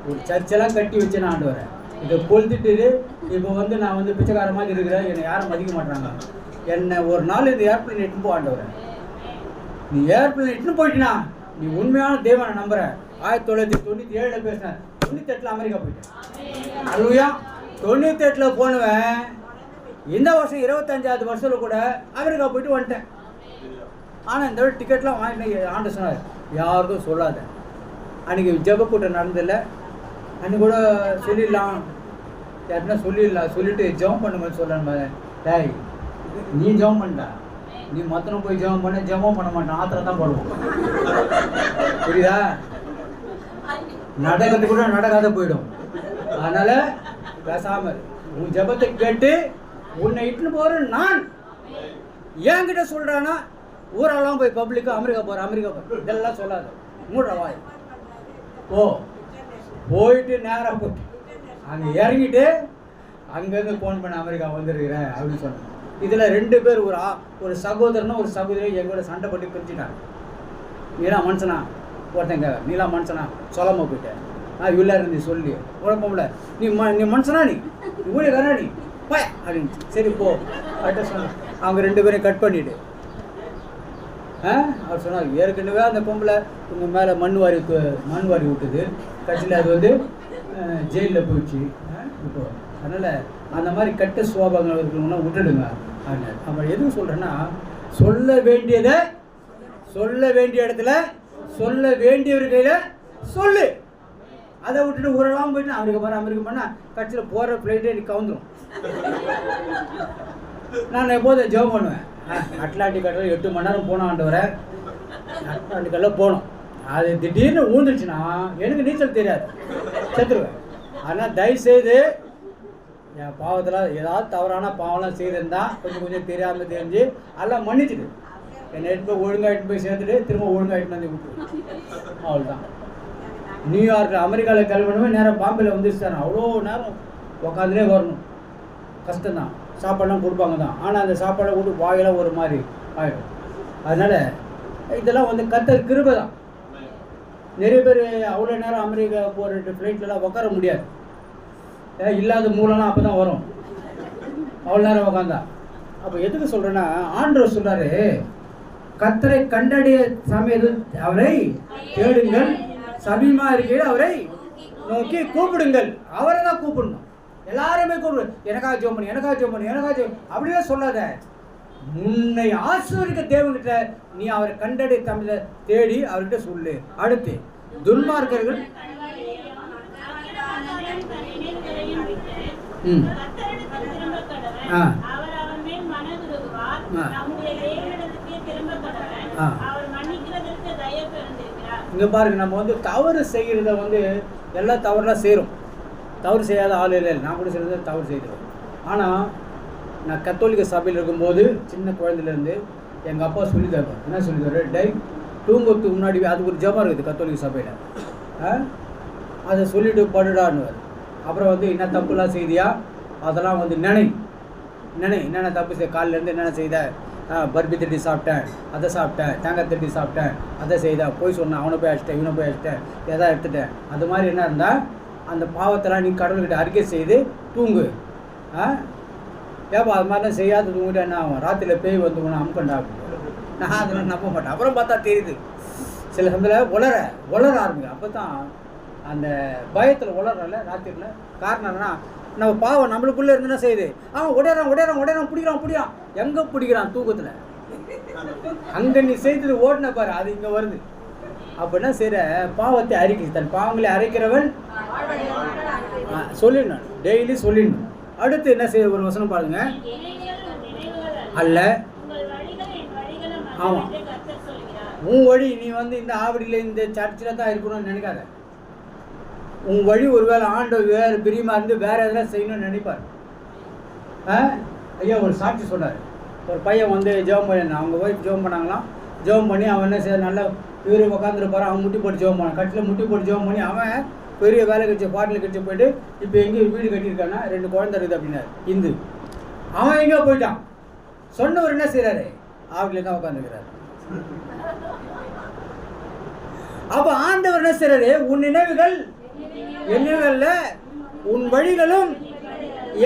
S2: ஒரு சர்ச்செல்லாம் கட்டி வச்சேன் ஆண்டவரே. இதை கொளுத்துட்டு இப்போ வந்து நான் வந்து பிச்சைக்கார மாதிரி இருக்கிறேன், என்னை யாரும் மதிக்க மாட்டாங்க. என்னை ஒரு நாள் இந்த ஏர்ப்ளைன் எட்டுன்னு போ ஆண்டவரே. நீ ஏர்ப்ளைன் எட்டுன்னு போயிட்டினா நீ உண்மையான தேவனை நம்புற. 1997 பேசினேன், 98 அமெரிக்கா போயிட்டேன். அதுயா 98 போனுவேன். இந்த வருஷம் 25வது வருஷத்தில் கூட அமெரிக்கா போயிட்டு வந்துட்டேன். ஆனால் இந்த டிக்கெட்லாம் வாங்கிட்டு ஆண்டு சொன்னார், யாருக்கும் சொல்லாத. அன்றைக்கி ஜெப கூட்டம் நடந்ததில்லை, அன்றைக்கி கூட சொல்லிடலாம், யாருன்னா சொல்லிடலாம், சொல்லிவிட்டு ஜெபம் பண்ணும்போது சொல்லணும். டேய் நீ ஜெபம் பண்ணிட்டா, நீ மற்றனும் போய் ஜெபம் பண்ண, ஜெபம் பண்ண மாட்டான், ஆத்திரம் தான் போடுவோம். புரியுதா? நடக்கிறது கூட நடக்காத போயிடும். அதனால் பேசாமல் உன் ஜெபத்தை கேட்டு உன்னை இட்டுன்னு போகிறேன். நான் என்கிட்ட சொல்கிறான்னா ஊரெல்லாம் போய் பப்ளிக்காக அமெரிக்கா போகிறேன் இதெல்லாம் சொல்லாத, மூடுற வாய். போயிட்டு நேராக போட்டு அங்கே இறங்கிட்டு அங்கேருந்து ஃபோன் பண்ண அமெரிக்கா வந்துருக்கிறேன் அப்படின்னு சொன்னேன். இதில் 2 பேர், ஒரு சகோதரனும் ஒரு சகோதரி எங்களோட சண்டை பட்டு பிரிச்சுட்டாங்க. நீலாம் மனுஷனா ஒருத்தங்க, நீலாம் மனுஷனா சொல்லாமல் போயிட்டேன். இவ்வளோ இருந்து சொல்லி குழப்பம்ல, நீ மனுஷனா, நீ ஊழியக்காரனா, நீ போய் அப்படின்னு. சரி போ கரெக்டாக சொன்னேன். அவங்க 2 பேரையும் கட் பண்ணிவிட்டு அவர் சொன்னார், ஏற்கனவே அந்த பொம்பளை உங்கள் மேலே மண் வாரி விட்டுது, கட்சியில் அது வந்து ஜெயிலில் போயிடுச்சு. இப்போ அதனால் அந்த மாதிரி கட்ட சுவாபங்கள் இருக்கணும்னா விட்டுடுங்க அப்படின்னு. நம்ம எதுவும் சொல்கிறேன்னா, சொல்ல வேண்டியதை சொல்ல வேண்டிய இடத்துல சொல்ல வேண்டியவர்கையில் சொல்லு. அதை விட்டுட்டு ஊரெல்லாம் போயிட்டு அமெரிக்கா பண்ணால் கட்சியில் போகிற ஃப்ளைட்டே நீ கவுந்துடும். நான் எப்போதும் ஜெபம் பண்ணுவேன், அட்லாண்டிக் கடலில் 8 மணி நேரம் போனோம் ஆண்டவரை. அட்லாண்டிக் கடலில் போனோம், அது திடீர்னு ஊந்துச்சுன்னா எனக்கு நீச்சல் தெரியாது, செத்துருவேன். ஆனால் தயவுசெய்து என் பாவத்தில் ஏதாவது தவறான பாவம்லாம் செய்திருந்தா கொஞ்சம் தெரியாமல் தெரிஞ்சு அதெல்லாம் மன்னிச்சுட்டு என்னை போய் ஒழுங்காகிட்டு போய் சேர்த்துட்டு திரும்ப ஒழுங்காகிட்டு வந்து விட்டுருவேன். அவ்வளோதான். நியூயார்க்கில் அமெரிக்காவில் கிளம்பணுமே நேரம் பாம்பேயில் வந்துச்சு. அவ்வளோ நேரம் உக்காந்துலே வரணும், கஷ்டம்தான். சாப்பாடெலாம் கொடுப்பாங்க தான், ஆனால் அந்த சாப்பாடை கூட வாயெல்லாம் ஒரு மாதிரி ஆகிடும். அதனால் இதெல்லாம் வந்து கர்த்தர் கிருபை தான். நிறைய பேர் அவ்வளோ நேரம் அமெரிக்கா போகிற ஃப்ளைட்லலாம் உட்கார முடியாது, இல்லாத மூலம்லாம் அப்போ தான் வரும், அவ்வளோ நேரம் உட்காந்தா. அப்போ எதுக்கு சொல்கிறேன்னா, ஆண்டவர் சொல்கிறாரு, கர்த்தரை கண்டடைய சமயத்தில் அவரை தேடுங்கள், சமீபமாக இருக்கையில் அவரை நோக்கி கூப்பிடுங்கள். அவரை தான் கூப்பிடணும். எல்லாருமே கூப்பிடு, எனக்காக ஜெபம் பண்ணு அப்படியே சொல்லாத. முன்னை ஆசீர்வதிக்க தேவன்கிட்ட நீ அவரை கண்டடை தமிழ தேடி அவர்கிட்ட சொல்லு. அடுத்து துன்மார்க்கர்கள் இங்க பாருங்க, நம்ம வந்து தவறு செய்யறத வந்து எல்லா தவறுலாம் செய்யறோம். தவறு செய்யாத ஆள் இல்லை, நான் கூட சில தவறு செய்கிறேன். ஆனால் நான் கத்தோலிக்க சபையில் இருக்கும்போது சின்ன குழந்தையிலேருந்து எங்கள் அப்பா சொல்லி தருவார். என்ன சொல்லி தருவார்? டை தூங்கத்துக்கு முன்னாடி அதுக்கு ஒரு ஜெபம் இருக்குது கத்தோலிக்க சபையில், அதை சொல்லிவிட்டு படுடான்னுவார். அப்புறம் வந்து என்ன தப்புலாம் செய்தியா அதெல்லாம் வந்து நினை என்னென்ன தப்பு செய்ய, காலிலேருந்து என்னென்ன செய்த, பர்பி தட்டி சாப்பிட்டேன், அதை சாப்பிட்டேன், தேங்காய் தட்டி சாப்பிட்டேன், அதை செய்தேன், போய் சொன்னேன், அவனை போய் அடிச்சிட்டேன், இவனை போய் அடிச்சிட்டேன், எதாவது எடுத்துட்டேன், அது மாதிரி என்ன இருந்தால் அந்த பாவத்தெல்லாம் நீ கடவுள்கிட்ட அறிக்கை செய்து தூங்கு. ஏப்பா அது மாதிரிலாம் செய்யாத தூங்கிட்டு என்ன ஆகும்? ராத்திரியில் பேய் வந்து உன்னை அமுக்கண்டா. நான் அதெல்லாம் நம்ப மாட்டேன். அப்புறம் பார்த்தா தெரியுது, சில சமயத்தில் உளர ஆரம்பிக்கும். அப்போ தான் அந்த பயத்தில் உளறல ராத்திரியில். காரணம் என்னன்னா, நம்ம பாவம் நம்மளுக்குள்ளே இருந்துன்னா செய்யுது. அவன் உடையான் பிடிக்கிறான். எங்கே பிடிக்கிறான்? தூக்கத்தில். அங்கே நீ செய்தது ஓடின பாரு, அது இங்கே வருது. அப்படின்னா சரி, பாவத்தை அறிக்கை, தன் பாவங்களை அரைக்கிறவன் சொல்லிடணும், டெய்லி சொல்லிடணும். அடுத்து என்ன செய்ய, ஒரு வசனம் பாருங்க, அல்ல ஆமாம், உன் வழி நீ வந்து இந்த ஆவடியில் இந்த சர்ச்சில் தான் இருக்கணும்னு நினைக்காத. உன் வழி ஒருவேளை ஆண்டவர் வேறு பிரியமாக இருந்து வேறு எதனா செய்யணும்னு நினைப்பார். ஐயா ஒரு சாட்சி சொன்னார். ஒரு பையன் வந்து ஜெபம் பண்ணி அவங்க ஒய்ஃப் ஜெபம் பண்ணாங்களாம். ஜெபம் பண்ணி அவன் என்ன செய்ய நல்லா இவரு உட்காந்துருப்பாரு. அவன் முட்டி போட்டு ஜெபம் பண்ணான். கட்டில் முட்டி போட்டு ஜெபம் பண்ணி அவன் பெரிய வேலை கட்சி பாட்டில் கட்சி போயிட்டு இப்போ எங்கேயும் வீடு கட்டியிருக்கானா 2 குழந்தை இருக்குது அப்படின்னாரு இந்து. அவன் எங்கேயோ போயிட்டான். சொன்னவர் என்ன செய்கிறாரு? ஆவில தான் உட்காந்துக்கிறாரு. அப்போ ஆண்டவர் என்ன செய்கிறாரு? உன் நினைவுகள் என் நினைவுகள் அல்ல, உன் வழிகளும்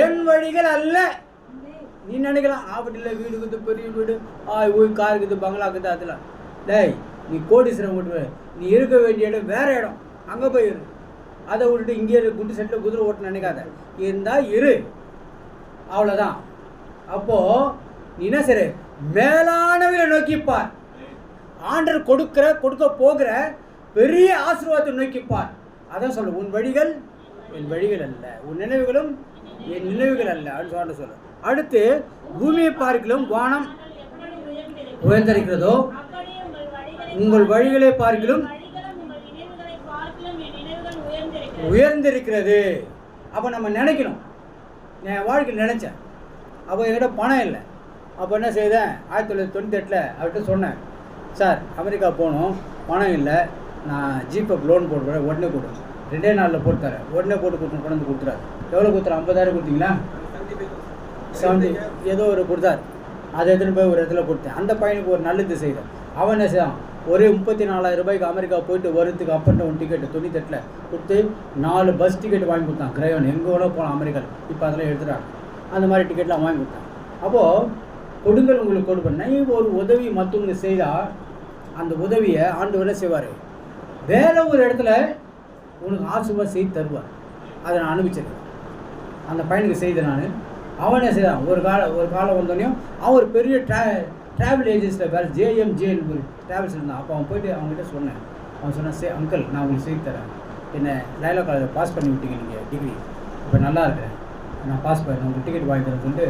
S2: என் வழிகள் அல்ல. நீ நினைக்கலாம் ஆவட்டில் வீடு இருக்குது, பெரிய வீடு, கார் இருக்குது, பங்களா இருக்குது, அதெல்லாம். டேய், நீ கோடீஸ்வரம் விட்டு நீ இருக்க வேண்டிய இடம் வேற இடம், அங்கே போய் இரு. அதை விட்டுட்டு இங்கே குண்டு செட்டில் குதிரை ஓட்டு நினைக்காத. இருந்தால் இரு, அவ்வளோதான். அப்போது நீ என்ன சரி மேலானவரை நோக்கிப்பார். ஆண்டர் கொடுக்க போகிற பெரிய ஆசீர்வாதத்தை நோக்கிப்பார். அதான் சொல்ல, உன் வழிகள் என் வழிகள் அல்ல, உன் நினைவுகளும் என் நினைவுகள் அல்ல அப்படின்னு சொல்ல. அடுத்து, பூமியை பார்க்கிலும் வானம் உயர்ந்திருக்கிறதோ உங்கள் வழிகளை பார்க்கிலும் உயர்ந்திருக்கிறது. அப்போ நம்ம நினைக்கணும். நான் வாழ்க்கையில் நினச்சேன். அப்போ என்கிட்ட பணம் இல்லை. அப்போ என்ன செய்தேன்? 1998 அவர்கிட்ட சொன்னேன், சார் அமெரிக்கா போகணும், பணம் இல்லை, நான் ஜிபே லோன் போட்டுறேன், உடனே கொடு, 2 நாளில் போட்டு தரேன், உடனே போட்டு கொண்டு வந்து கொடுத்துறாரு. எவ்வளோ கொடுத்துறேன்? 50,000 கொடுத்தீங்களா? 70 ஏதோ ஒரு கொடுத்தார். அதை எடுத்துன்னு போய் ஒரு இடத்துல கொடுத்தேன். அந்த பையனுக்கு ஒரு நல்லது செய்தேன். அவன் என்ன செய்தான்? ஒரே 34,000 ரூபாய்க்கு அமெரிக்கா போயிட்டு வரதுக்கு அப் அண்ட் டவுன் டிக்கெட்டு 98 கொடுத்து 4 பஸ் டிக்கெட் வாங்கி கொடுத்தான். கிரேவன் எங்கே வேணால் போகலாம் அமெரிக்காவில். இப்போ அதெல்லாம் எடுத்துட்டாங்க. அந்த மாதிரி டிக்கெட்லாம் வாங்கி கொடுத்தான். அப்போது கொடுங்கள் உங்களுக்கு கொடுப்பேன். நீ ஒரு உதவி மற்றவங்க செய்தால் அந்த உதவியை ஆண்டவர் என்ன செய்வார்? வேற ஒரு இடத்துல உனக்கு ஆசீர்வாதம் செய்து தருவார். அதை நான் அனுபவிச்சிருக்கேன். அந்த பையனுக்கு செய்தேன் நான். அவன் என்ன செய்தான்? ஒரு காலம் வந்தோடனையும் அவன் ஒரு பெரிய ட்ராவல் ஏஜென்சியில் வேறு JMJ ஒரு ட்ராவல்ஸ் இருந்தான். அப்போ அவன் போய்ட்டு அவங்ககிட்ட சொன்னேன். அவன் சொன்னான், அங்கிள் நான் உங்களுக்கு செய்து தரேன், என்ன லைலா காலேஜில் பாஸ் பண்ணி விட்டீங்க நீங்கள் டிகிரி, இப்போ நல்லா இருக்கிறேன், நான் பாஸ் பண்ணேன், உங்களுக்கு டிக்கெட் வாங்கி தரேன்னு சொல்லிட்டு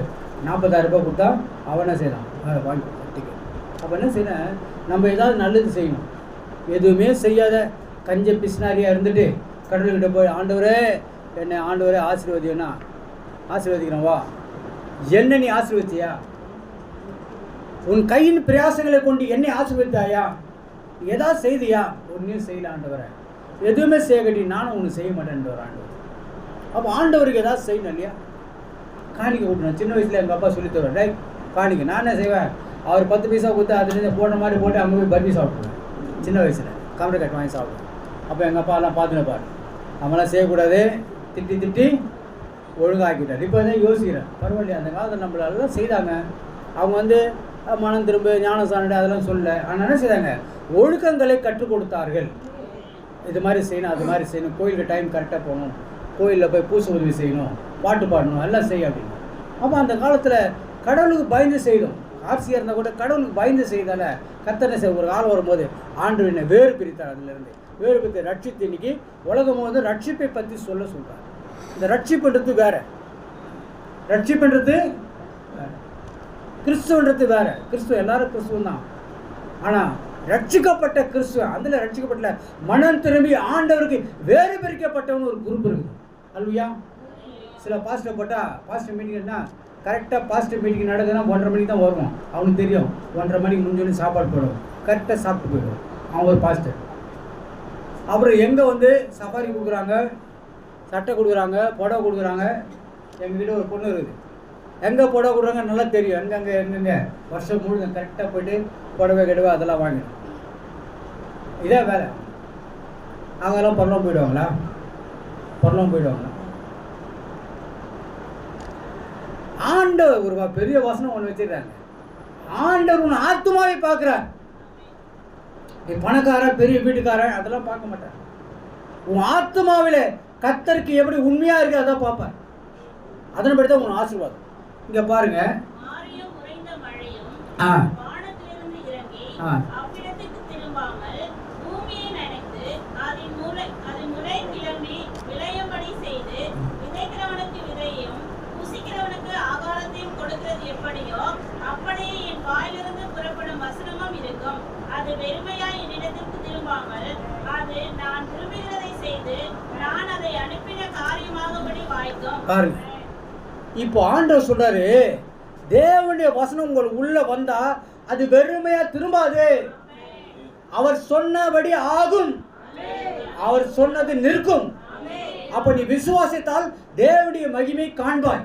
S2: 40,000 ரூபாய் கொடுத்தா அவன் என்ன செய்யலாம்? வாங்கி கொடுத்தான் டிக்கெட். அப்போ என்ன செய்யணும்? நம்ம ஏதாவது நல்லது செய்யணும். எதுவுமே செய்யாத கஞ்ச பிஸ்னாரியாக இருந்துட்டு கடவுள்கிட்ட போய் ஆண்டவரே என்னை ஆண்டவரே ஆசீர்வதினா ஆசீர்வதிக்கிறேன் வா, என்ன நீ ஆசீர்வதிச்சியா? உன் கையின் பிரயாசங்களை கொண்டு என்னை ஆசீர்வதித்தாயா? ஏதாவது செய்தியா? ஒன்றையும் செய்யல ஆண்டவரை, எதுவுமே செய்ய கட்டி நானும் ஒன்று செய்ய மாட்டேன் ஆண்டவர். அப்போ ஆண்டவருக்கு ஏதாவது செய்யணும் இல்லையா? காணிக்க விட்டணும். சின்ன வயசில் எங்கள் அப்பா சொல்லி தருவார், ரைட் காணிக்க. நான் என்ன செய்வேன்? அவர் 10 பைசா கொடுத்து அதுலேருந்து போன மாதிரி போட்டு அங்கே போய் பர்பி சாப்பிடுவேன். சின்ன வயசில் கமரை கட்டு வாங்கி சாப்பிடுவேன். அப்போ எங்கள் அப்பா எல்லாம் பார்த்துன்னு பாரு, நம்மளாம் செய்யக்கூடாது, திட்டி ஒழுங்காக்கிட்டார். இப்போ தான் யோசிக்கிறேன், பரவாயில்லையா அந்த காலத்தில் நம்மளெல்லாம் செய்தாங்க. அவங்க வந்து மனம் திரும்ப ஞானம் சாணி அதெல்லாம் சொல்ல. ஆனால் என்ன செய்தாங்க? ஒழுக்கங்களை கற்றுக் கொடுத்தார்கள். இது மாதிரி செய்யணும், அது மாதிரி செய்யணும், கோயிலுக்கு டைம் கரெக்டாக போகணும், கோயிலில் போய் பூசை உதவி செய்யணும், பாட்டு பாடணும், எல்லாம் செய்ய அப்படின்னு. அப்போ அந்த காலத்தில் கடவுளுக்கு பயந்து செய்தோம். ஆட்சியாக இருந்தால் கூட கடவுளுக்கு பயந்து செய்தால கர்த்தனை செய்ய ஒரு காலம் வரும்போது ஆண்டவனை வேறு பிரித்தார். அதிலிருந்து வேறு பிரித்து ரட்சித்து இன்னைக்கு உலகம் வந்து ரட்சிப்பை பற்றி சொல்கிறார். இந்த ரட்சிப்புன்றது வேற, ரட்சிப்புன்றது கிறிஸ்துவன்றது வேற. கிறிஸ்துவ எல்லாரும் கிறிஸ்துவம் தான். ஆனால் ரட்சிக்கப்பட்ட கிறிஸ்துவ, அதில் ரட்சிக்கப்பட்ட மனம் திரும்பி ஆண்டவருக்கு வேறு பிரிக்கப்பட்டவனு ஒரு குரூப் இருக்குது. அல்லையா? சில பாஸ்டர் போட்டால் பாஸ்டர் மீட்டிங்னா கரெக்டாக பாஸ்டர் மீட்டிங் நடக்குதுன்னா 1:30 மணிக்கு தான் வருவான். அவனுக்கு தெரியும் 1:30 மணிக்கு முடிஞ்சோன்னு சாப்பாடு போடுவோம், கரெக்டாக சாப்பிட்டு போயிடுவோம். அவன் ஒரு பாஸ்டர். அப்புறம் எங்கே வந்து சஃபாரி கொடுக்குறாங்க, சட்டை கொடுக்குறாங்க, புடவை கொடுக்குறாங்க. எங்ககிட்ட ஒரு பொண்ணு இருக்குது, எங்கே புடவை கொடுக்குறாங்க நல்லா தெரியும். எங்கெங்கே வருஷம் முழுக்க கரெக்டாக போய்ட்டு புடவை கெடவை அதெல்லாம் வாங்கிடும். இதே வேலை. அவங்கெல்லாம் பரலம் போயிடுவாங்களா? பரலம் போயிடுவாங்களா? ஆண்டவர் ஒரு பெரிய வசனம் ஒன்று வச்சிருக்காங்க. ஆண்டவர் உன் ஆத்துமாவை பார்க்கிறார். நீ பணக்காரன் பெரிய வீட்டுக்காரன் அதெல்லாம் பார்க்க மாட்டார். உன் ஆத்துமாவில கர்த்தருக்கு எப்படி உண்மையா இருக்கு அதான் பார்ப்பார். அதன்படி தான் உன் ஆசீர்வாதம். இங்க பாருங்க,
S3: அது வெறுமையாய் என்னிடத்திற்கு திரும்பாமல் அது நான் விரும்புகிறதை செய்து நான் அதை அனுப்பின காரியமாகபடி வாய்க்கும்.
S2: பாருங்க, இப்போ ஆண்டவர் சொல்றாரு, தேவனுடைய வசனம் உங்களுக்கு உள்ள வந்தா அது வெறுமையா திரும்பாது. அவர் சொன்னபடி ஆகும், அவர் சொன்னது நிற்கும். அப்ப நீ விசுவாசித்தால் தேவனுடைய மகிமை காண்பாய்.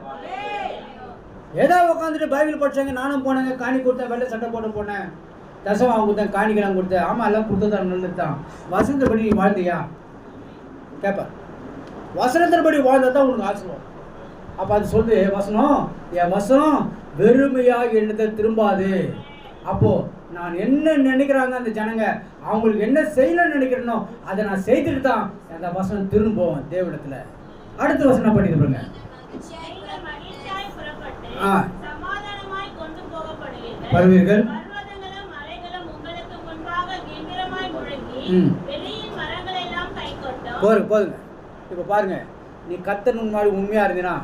S2: ஏதோ உட்காந்துட்டு பைபிள் படிச்சாங்க, நானும் போனேங்க, காணி கொடுத்தேன், வெள்ளை சட்டை போட்டு போனேன், தசமாவும் கொடுத்தேன், காணிக்கெல்லாம் கொடுத்தேன், ஆமா எல்லாம் கொடுத்ததான் நல்லது தான். வசனத்தின்படி நீ வாழ்ந்தியா கேட்ப, வசனத்தின்படி வாழ்ந்தா தான் உனக்கு ஆசீர்வாதம். அப்ப அது சொல்லுது வசனம், என் வசனம் வெறுமையா என்னத்தை திரும்பாது. அப்போ நான் என்ன நினைக்கிறாங்க அந்த ஜனங்க, அவங்களுக்கு என்ன செய்யணும்னு நினைக்கிறேனோ அதை நான் செய்துட்டு தான் அந்த வசனம் திரும்பும் தேவனிடத்துல. அடுத்த வசனம் படிக்கிறோங்க.
S3: சமாதானமாய் கொண்டு போகப்படுவீர்கள்.
S2: வருவீர்கள்.
S3: பர்வதங்களும் மலைகளும் உங்களுக்கு முன்பாக கம்பீரமாய் முழங்கி வெளியின் மரங்கள் எல்லாம் கைகொட்டும்.
S2: போதுங்க. இப்போ பாருங்க, நீ கர்த்தர் முன்னாடி உண்மையா இருந்தீனா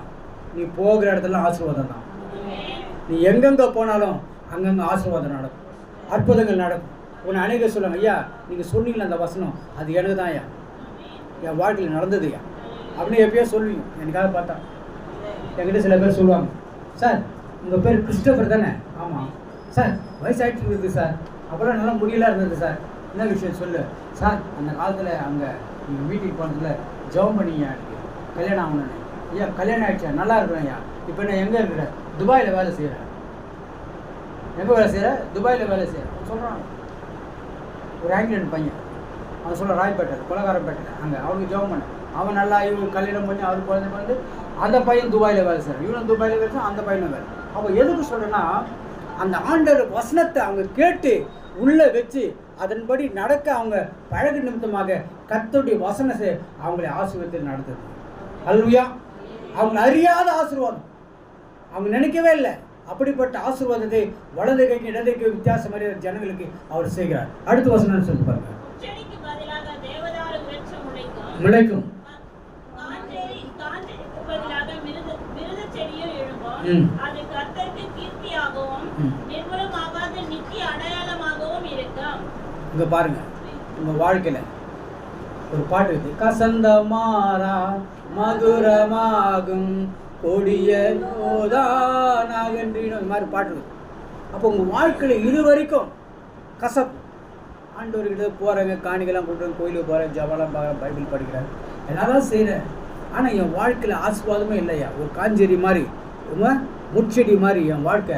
S2: நீ போகிற இடத்துல ஆசீர்வாதம் தான். நீ எங்கெங்க போனாலும் அங்கங்க ஆசீர்வாதம் நடக்கும், அற்புதங்கள் நடக்கும். உன்னை அநேக சொல்லுவாங்க, ஐயா நீங்க சொன்னீங்களா அந்த வசனம், அது எனக்கு தான் ஐயா, என் வாழ்க்கையில் நடந்தது ஐயா அப்படின்னு எப்பயோ சொல்லுவீங்க. எனக்காக பார்த்தா என்கிட்ட சில பேர் சொல்லுவாங்க, சார் உங்கள் பேர் கிறிஸ்டோபர் தானே? ஆமாம் சார், வயசாகிட்டு இருந்தது சார், அப்போல்லாம் நல்லா முடியலாம் இருந்தது சார், என்ன விஷயம் சொல்லு சார். அந்த காலத்தில் அங்கே நீங்கள் வீட்டுக்கு போனதில் ஜெபம் பண்ணிங்க, கல்யாணம் ஆகணுன்னு. ஐயா கல்யாணம் ஆகிடுச்சா, நல்லா இருக்கிறேன் ஐயா. இப்போ நான் எங்கே இருக்கிறேன்? துபாயில் வேலை செய்கிறேன். எங்கே வேலை செய்கிறேன்? துபாயில் வேலை செய்கிறேன் சொல்கிறான். ஒரு ஆங்கிலன் பையன், அவன் சொல்ல ராய்பேட்டை கொலகாரப்பேட்டை, அங்கே அவனுக்கு ஜெபம் பண்ண, அவன் நல்லா இவன் கல்யாணம் பண்ணி அவருக்கு குழந்தை பண்ணி அந்த பையன் துபாயில் வேலை செய்கிறான், இவனும் துபாயில் வேலை செய்கிறான், அந்த பையனும் வேலை. அப்போ எதுக்கு சொல்கிறேன்னா, அந்த ஆண்டவர் வசனத்தை அவங்க கேட்டு உள்ளே வச்சு அதன்படி நடக்க அவங்க பழகு நிமித்தமாக கர்த்தருடைய வசனத்தை அவங்களை ஆசீர்வாதத்தில் நடத்துது. அல்லேலூயா. அவங்க அறியாத ஆசீர்வாதம், அவங்க நினைக்கவே இல்லை. அப்படிப்பட்ட ஆசீர்வாதத்தை வலது கைக்கு இடது கைக்கு வித்தியாசம் அறியாத ஜனங்களுக்கு அவர் செய்கிறார். அடுத்த வசனம் சொல்லி பாருங்க. முளைக்கும்.
S3: அது கர்த்தருக்கு கீர்த்தியாகவும் நிர்மூலமாகாத நித்திய அடையாளமாகவும் இருக்கும்.
S2: இங்க பாருங்க, உங்க வாழ்க்கையில ஒரு பாட்டு இருக்கு, கசந்த மாறா மதுரமாகும் கொடிய யோதானாகன்றின மாதிரி பாட்டு இருக்கு. அப்போ உங்க வாழ்க்கையில இது வரைக்கும் கசப்பு, ஆண்டவர்கிட்ட போறாங்க, காணிக்கெல்லாம் கொடுக்குறேன், கோயிலுக்கு போறேன், ஜபலாம் பார்க்குறேன், பைபிள் படிக்கிறேன், எல்லாரும் செய்கிறேன், ஆனால் என் வாழ்க்கையில் ஆசீர்வாதமே இல்லையா. ஒரு காஞ்சேரி மாதிரி, முட்செடி மாதிரி என் வாழ்க்கை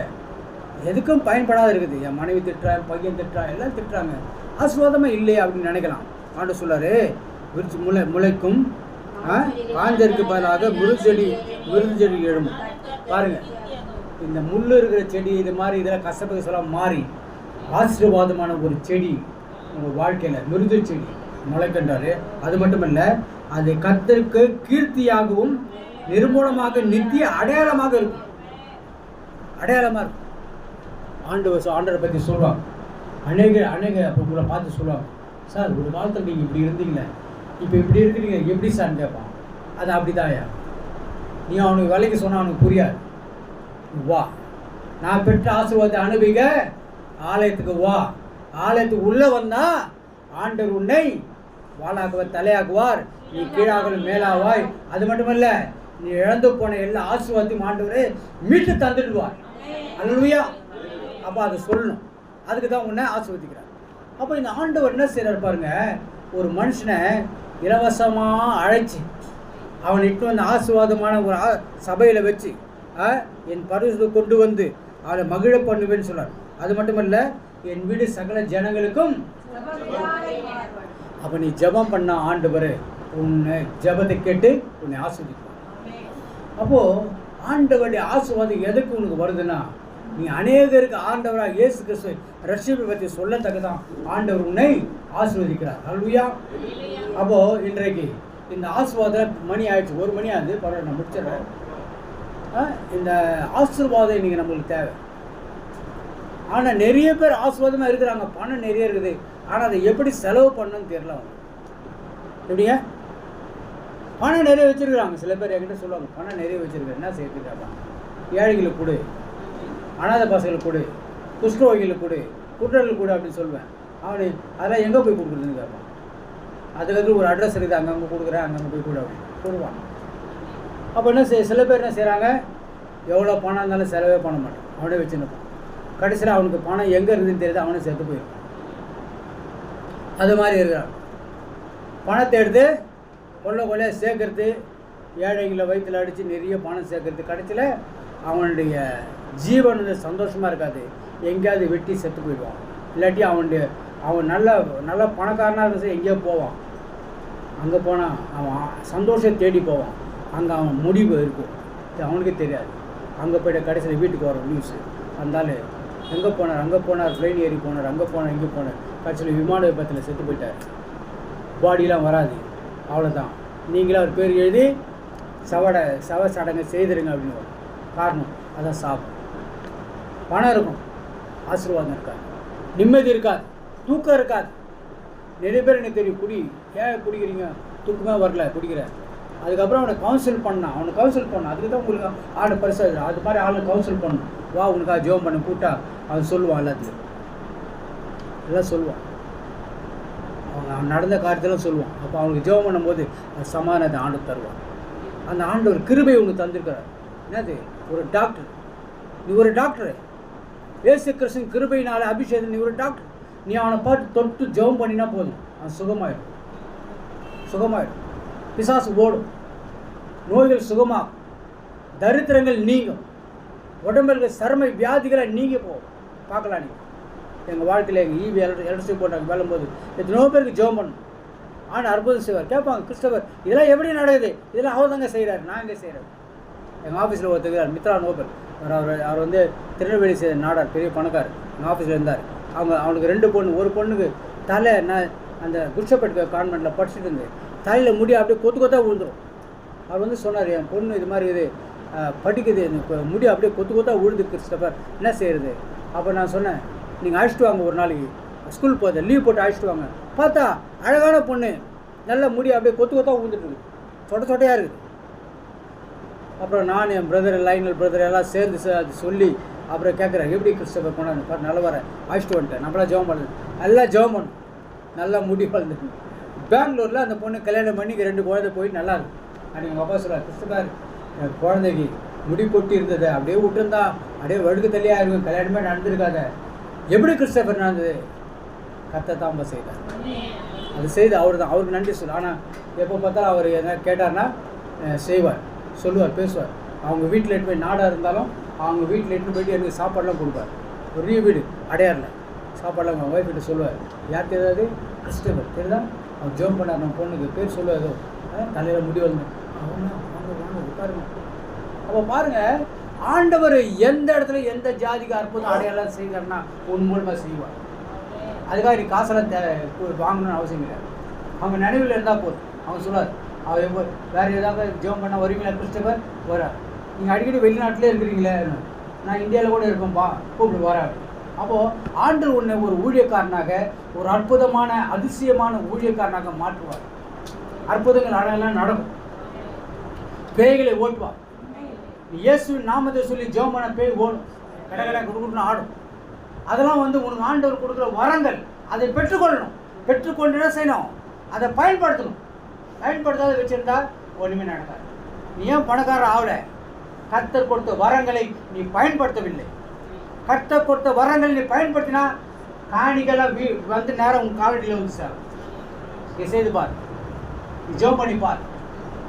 S2: எதுக்கும் பயன்படாத இருக்குது. என் மனைவி திட்டுறான், பையன் திட்டுறான், எல்லாம் திட்டுறாங்க, ஆசீர்வாதமே இல்லையா அப்படின்னு நினைக்கலாம். ஆண்டு சொல்லாரு, விரிச்சு முளைக்கும், காஞ்சருக்கு பதிலாக விருது செடி எழும்பும். பாருங்க, இந்த முள் இருக்கிற செடி இது மாதிரி இதெல்லாம் கசப்பு சொல்ல மாறி ஆசீர்வாதமான ஒரு செடி உங்கள் வாழ்க்கையில் மிருது செடி முளைக்கின்றாரு. அது மட்டுமல்ல, அது கர்த்தருக்கு கீர்த்தியாகவும் நிர்மூலமாக நித்திய அடையாளமாக இருக்கும். அடையாளமாக இருக்கும். ஆண்டவரை பற்றி சொல்லுவாங்க. அநேக அப்போ உங்களை பார்த்து சொல்லுவாங்க, சார் ஒரு காலத்தில் நீங்கள் இப்படி இருந்தீங்களே, இப்போ இப்படி இருக்கிறீங்க, எப்படி சார்னு கேட்பான். அது அப்படிதாயா, நீ அவனுக்கு வேலைக்கு சொன்னால் அவனுக்கு புரியாது. வா, நான் பெற்ற ஆசீர்வாதத்தை அனுபவிக்க ஆலயத்துக்கு வா. ஆலயத்துக்கு உள்ளே வந்தால் ஆண்டவர் உன்னை வாளாக்குவார், தலையாக்குவார், நீ கீழாகலும் மேலாவாய். அது மட்டுமல்ல, நீ இழந்து போன எல்லா ஆசீர்வாதத்தையும் ஆண்டவரே மீட்டு தந்துடுவார். அல்லேலூயா. அப்போ அதை சொல்லணும், அதுக்கு தான் உன்னை ஆசீர்வதிக்கிறார். அப்போ இந்த ஆண்டவர் என்ன செய்கிறார் பாருங்க, ஒரு மனுஷனை இலவசமாக அழைச்சி அவனை இட்டு வந்து ஆசீர்வாதமான ஒரு சபையில் வச்சு என் பரிசு கொண்டு வந்து அவளை மகிழ பண்ணுவேன்னு சொல்கிறார். அது மட்டுமல்ல, என் வீடு சகல ஜனங்களுக்கும். அப்போ நீ ஜெபம் பண்ண ஆண்டவர் உன்னை ஜெபத்தை கேட்டு உன்னை ஆசீர்வதிப்பார். அப்போது ஆண்டவருடைய ஆசீர்வாதம் எதுக்கு உனக்கு வருதுன்னா, நீ அநேகருக்கு ஆண்டவராக இயேசு கிறிஸ்து ரட்சிப்பை பற்றி சொல்லத்தக்கதான் ஆண்டவர் உன்னை ஆசீர்வதிக்கிறார். அல்லேலூயா. அப்போது இன்றைக்கு இந்த ஆசீர்வாதம் மணி ஆயிடுச்சு, 1 மணி ஆகுது, பரவாயில்ல நான் முடிச்சிடுறேன். இந்த ஆசீர்வாதம் இன்றைக்கி நம்மளுக்கு தேவை. ஆனால் நிறைய பேர் ஆசீர்வாதமாக இருக்கிறாங்க, பணம் நிறைய இருக்குது, ஆனால் அதை எப்படி செலவு பண்ணணும்னு தெரியல. அவங்க எப்படிங்க பணம் நிறைய வச்சுருக்குறாங்க. சில பேர் என்கிட்ட சொல்லுவாங்க, பணம் நிறைய வச்சுருக்கேன், என்ன செய்யறதுக்காக? ஏழைகளுக்கு கொடு, அனாதை பசங்களுக்கு கொடு, குஷ்டரோகிகளுக்கு கொடு, குற்றர்களுக்கு கொடு அப்படின்னு சொல்லுவேன். அவனு அதெல்லாம் எங்கே போய் கொடுக்குறதுன்னு கேட்பான். அதுக்கு ஒரு அட்ரஸ் இருக்குது, அங்கங்கே கொடுக்குறேன், அங்கங்கே போய் கூட கொடுவான். அப்போ என்ன சில பேர் என்ன செய்கிறாங்க, எவ்வளோ பணம் இருந்தாலும் செலவே பண்ண மாட்டான், அவனே வச்சுருப்பான். கடைசியில் அவனுக்கு பணம் எங்கே இருக்குதுன்னு தெரியுது, அவனே செத்து போயிருக்கான். அது மாதிரி இருக்கிறான். பணத்தை எடுத்து கொள்ளையாக சேர்க்கறது, ஏழைகளை வயிற்றில் அடித்து நிறைய பணம் சேர்க்கறது, கடைசியில் அவனுடைய ஜீவன் சந்தோஷமாக இருக்காது, எங்கேயாவது வெட்டி செத்து போயிடுவான். இல்லாட்டி அவன் நல்ல பணக்காரனாக இருந்துச்சு எங்கேயோ போவான், அங்கே போனால் அவன் சந்தோஷம் தேடி போவான், அங்கே அவன் முடிவு இருக்கும், அவனுக்கே தெரியாது. அங்கே போய்ட்டு கடைசியில் வீட்டுக்கு வர நியூஸு, அந்தாலும் எங்கே போனார், அங்கே போனார், ட்ரெயின் ஏறி போனார், அங்கே போனார், இங்கே போனார், கடைசியில் விமான விபத்தில் செத்து போயிட்டார். பாடியெலாம் வராது, அவ்வளோதான். நீங்களே ஒரு பேர் எழுதி சவ சடங்கை செய்திருங்க அப்படின்னு. காரணம் அதான் சாப்பிடும். பணம் இருக்கும், ஆசீர்வாதம் இருக்காது, நிம்மதி இருக்காது, தூக்கம் இருக்காது. நிறைய பேர் எனக்கு தெரியும், ஏன் குடிக்கிறீங்க, தூக்கமே வரல குடிக்கிற. அதுக்கப்புறம் அவனை கவுன்சில் பண்ணான், அதுக்கு தான் உங்களுக்கு ஆளு பரிசாக அது மாதிரி ஆளு கவுன்சில் பண்ணணும். வா உனக்காக ஜெபம் பண்ண கூட்டா அவன் சொல்லுவான், எல்லாத்துலையும் எல்லாம் சொல்லுவான், அவன் நடந்த காரியத்தெல்லாம் சொல்லுவான். அப்போ அவனுக்கு ஜெபம் பண்ணும்போது அது சமாதானத்தை ஆண்டு தருவான். அந்த ஆண்டு ஒரு கிருபை ஒன்று தந்திருக்கிறார். என்னது, ஒரு டாக்டர், நீ ஒரு டாக்டரு, இயேசு கிறிஸ்துவின் கிருபையினால அபிஷேகம், நீ ஒரு டாக்டர். நீ அவனை பார்த்து தொட்டு ஜெபம் பண்ணினா போதும், அவன் சுகமாயிடும். பிசாசு ஓடும், நோய்கள் சுகமாகும், தரித்திரங்கள் நீங்கும், உடம்பில் இருக்க சருமை வியாதிகளை நீங்க போகும். பார்க்கலாம், நீங்கள் எங்கள் வாழ்க்கையில் எங்கள் ஈவி எலக்ட்ரிசிட்டி போட்டாங்க வேலும்போது எத்தனோ பேருக்கு ஜெபம் பண்ணணும். ஆனால் அற்புதம் செய்வார். கேட்பாங்க, கிறிஸ்டவர் இதெல்லாம் எப்படி நடக்குது, இதெல்லாம் அவர் தாங்க செய்கிறார், நான் எங்கே செய்கிறேன். எங்கள் ஆஃபீஸில் ஒருத்தர் மித்ரா நோபல், அவர் வந்து திருநெல்வேலி நாடார், பெரிய பணக்காரர், எங்கள் ஆஃபீஸில் இருந்தார். அவனுக்கு 2 பொண்ணு, ஒரு பொண்ணுக்கு தலை, நான் அந்த குட்ஷப்பேட் கான்வெண்ட்டில் படிச்சுட்டு இருந்தேன், தலையில் முடி அப்படியே கொத்தாக விழுந்துடும். அவர் வந்து சொன்னார், என் பொண்ணு இது மாதிரி இது படிக்குது, முடி அப்படியே கொத்தாக விழுது கிறிஸ்டபர், என்ன செய்கிறது. அப்போ நான் சொன்னேன், நீங்கள் அழைச்சிட்டு வாங்க, ஒரு நாளைக்கு ஸ்கூல் போகுது லீவ் போட்டு அழைச்சிட்டு வாங்க. பார்த்தா அழகான பொண்ணு, நல்ல முடி அப்படியே கொத்தாக விழுந்துட்டுருக்கு, சொட்டையாக இருக்குது. அப்புறம் நான் என் பிரதர், லைனல் பிரதர் எல்லாம் சேர்ந்து அது சொல்லி அப்புறம் கேட்குறேன், எப்படி கிறிஸ்டபர் கொண்டாந்து பாரு, நல்ல வர அழைச்சிட்டு வந்துட்டேன், நம்மளாம் ஜெபம் பண்ணுது, நல்லா ஜெபம் பண்ணும், நல்லா முடி வளர்ந்துட்டு. பெங்களூரில் அந்த பொண்ணு கல்யாணம் பண்ணி 2 குழந்தை போய் நல்லா இருக்கும். அன்றைக்கி எங்கள் அப்பா சொல்கிறார், கிறிஸ்டபர் என் குழந்தைக்கு முடி கொட்டி இருந்தது, அப்படியே விட்டுருந்தா அப்படியே வழுக்கு தள்ளியாக இருக்கும், கல்யாணமே நடந்திருக்காத. எப்படி கிறிஸ்டபர் நடந்தது, கர்த்தர் செய்தார். அது செய்து அவர் தான், அவருக்கு நன்றி சொல்லு. ஆனால் எப்போ பார்த்தாலும் அவர் எதனா கேட்டார்னா செய்வார், சொல்லுவார், பேசுவார். அவங்க வீட்டில் எட்டு போய் நாடாக இருந்தாலும் அவங்க வீட்டில் எட்டு போய்ட்டு எனக்கு சாப்பாடெலாம் கொடுப்பார். பெரிய வீடு அடையாரில் சாப்பாடெலாம் அவங்க ஒய்ஃப் கிட்ட சொல்லுவார். யார் தெரியாது, கிறிஸ்டபர் தெரியுதா, அவர் ஜெபம் பண்ணார், நம்ம பொண்ணுக்கு பேர் சொல்லுவார், ஏதோ தலையில் முடி வந்து வாங்க உட்காருங்க. அப்போ பாருங்கள், ஆண்டவர் எந்த இடத்துல எந்த ஜாதிக்கு அற்புதம் அடையாளம் செய்கிறார்னா உன் மூலமாக செய்வார். அதுக்காக நீ காசெல்லாம் வாங்கணும்னு அவசியம் கிடையாது. அவங்க நினைவில் இருந்தால் போதும். அவங்க சொல்லுவார், அவர் எப்போ வேறு ஏதாவது ஜெபம் பண்ணால் வருவீங்களா கிறிஸ்டபர், வரார். நீங்கள் அடிக்கடி வெளிநாட்டிலே இருக்கிறீங்களே, நான் இந்தியாவில் கூட இருப்பேன்ப்பா, கூப்பிட்டு வரார். அப்போது ஆண்டவர் உன்னை ஒரு ஊழியக்காரனாக, ஒரு அற்புதமான அதிசயமான ஊழியக்காரனாக மாற்றுவார். அற்புதங்கள் அடையாளம் நடக்கும், பேய்களை ஓட்டுவார். இயேசுவின் நாமத்தை சொல்லி ஜெபம் பண்ண பேய் ஓடும், கடை கொடுக்கணும்னு ஆடும். அதெல்லாம் வந்து உனக்கு ஆண்டவர் கொடுக்குற வரங்கள், அதை பெற்றுக்கொள்ளணும். பெற்றுக்கொண்டு என்ன செய்யணும், அதை பயன்படுத்தணும். பயன்படுத்தாத வச்சுருந்தா ஒன்றுமே நடக்காது. நீ ஏன் பணக்காரர் ஆகலை, கர்த்தர் கொடுத்த வரங்களை நீ பயன்படுத்தவில்லை. கர்த்தர் கொடுத்த வரங்களை நீ பயன்படுத்தினா காணிக்கெல்லாம் வந்து நேரம் உன் காலடியில் வந்து சார். நீ செய்து பார், நீ ஜெபம் பண்ணி பார்,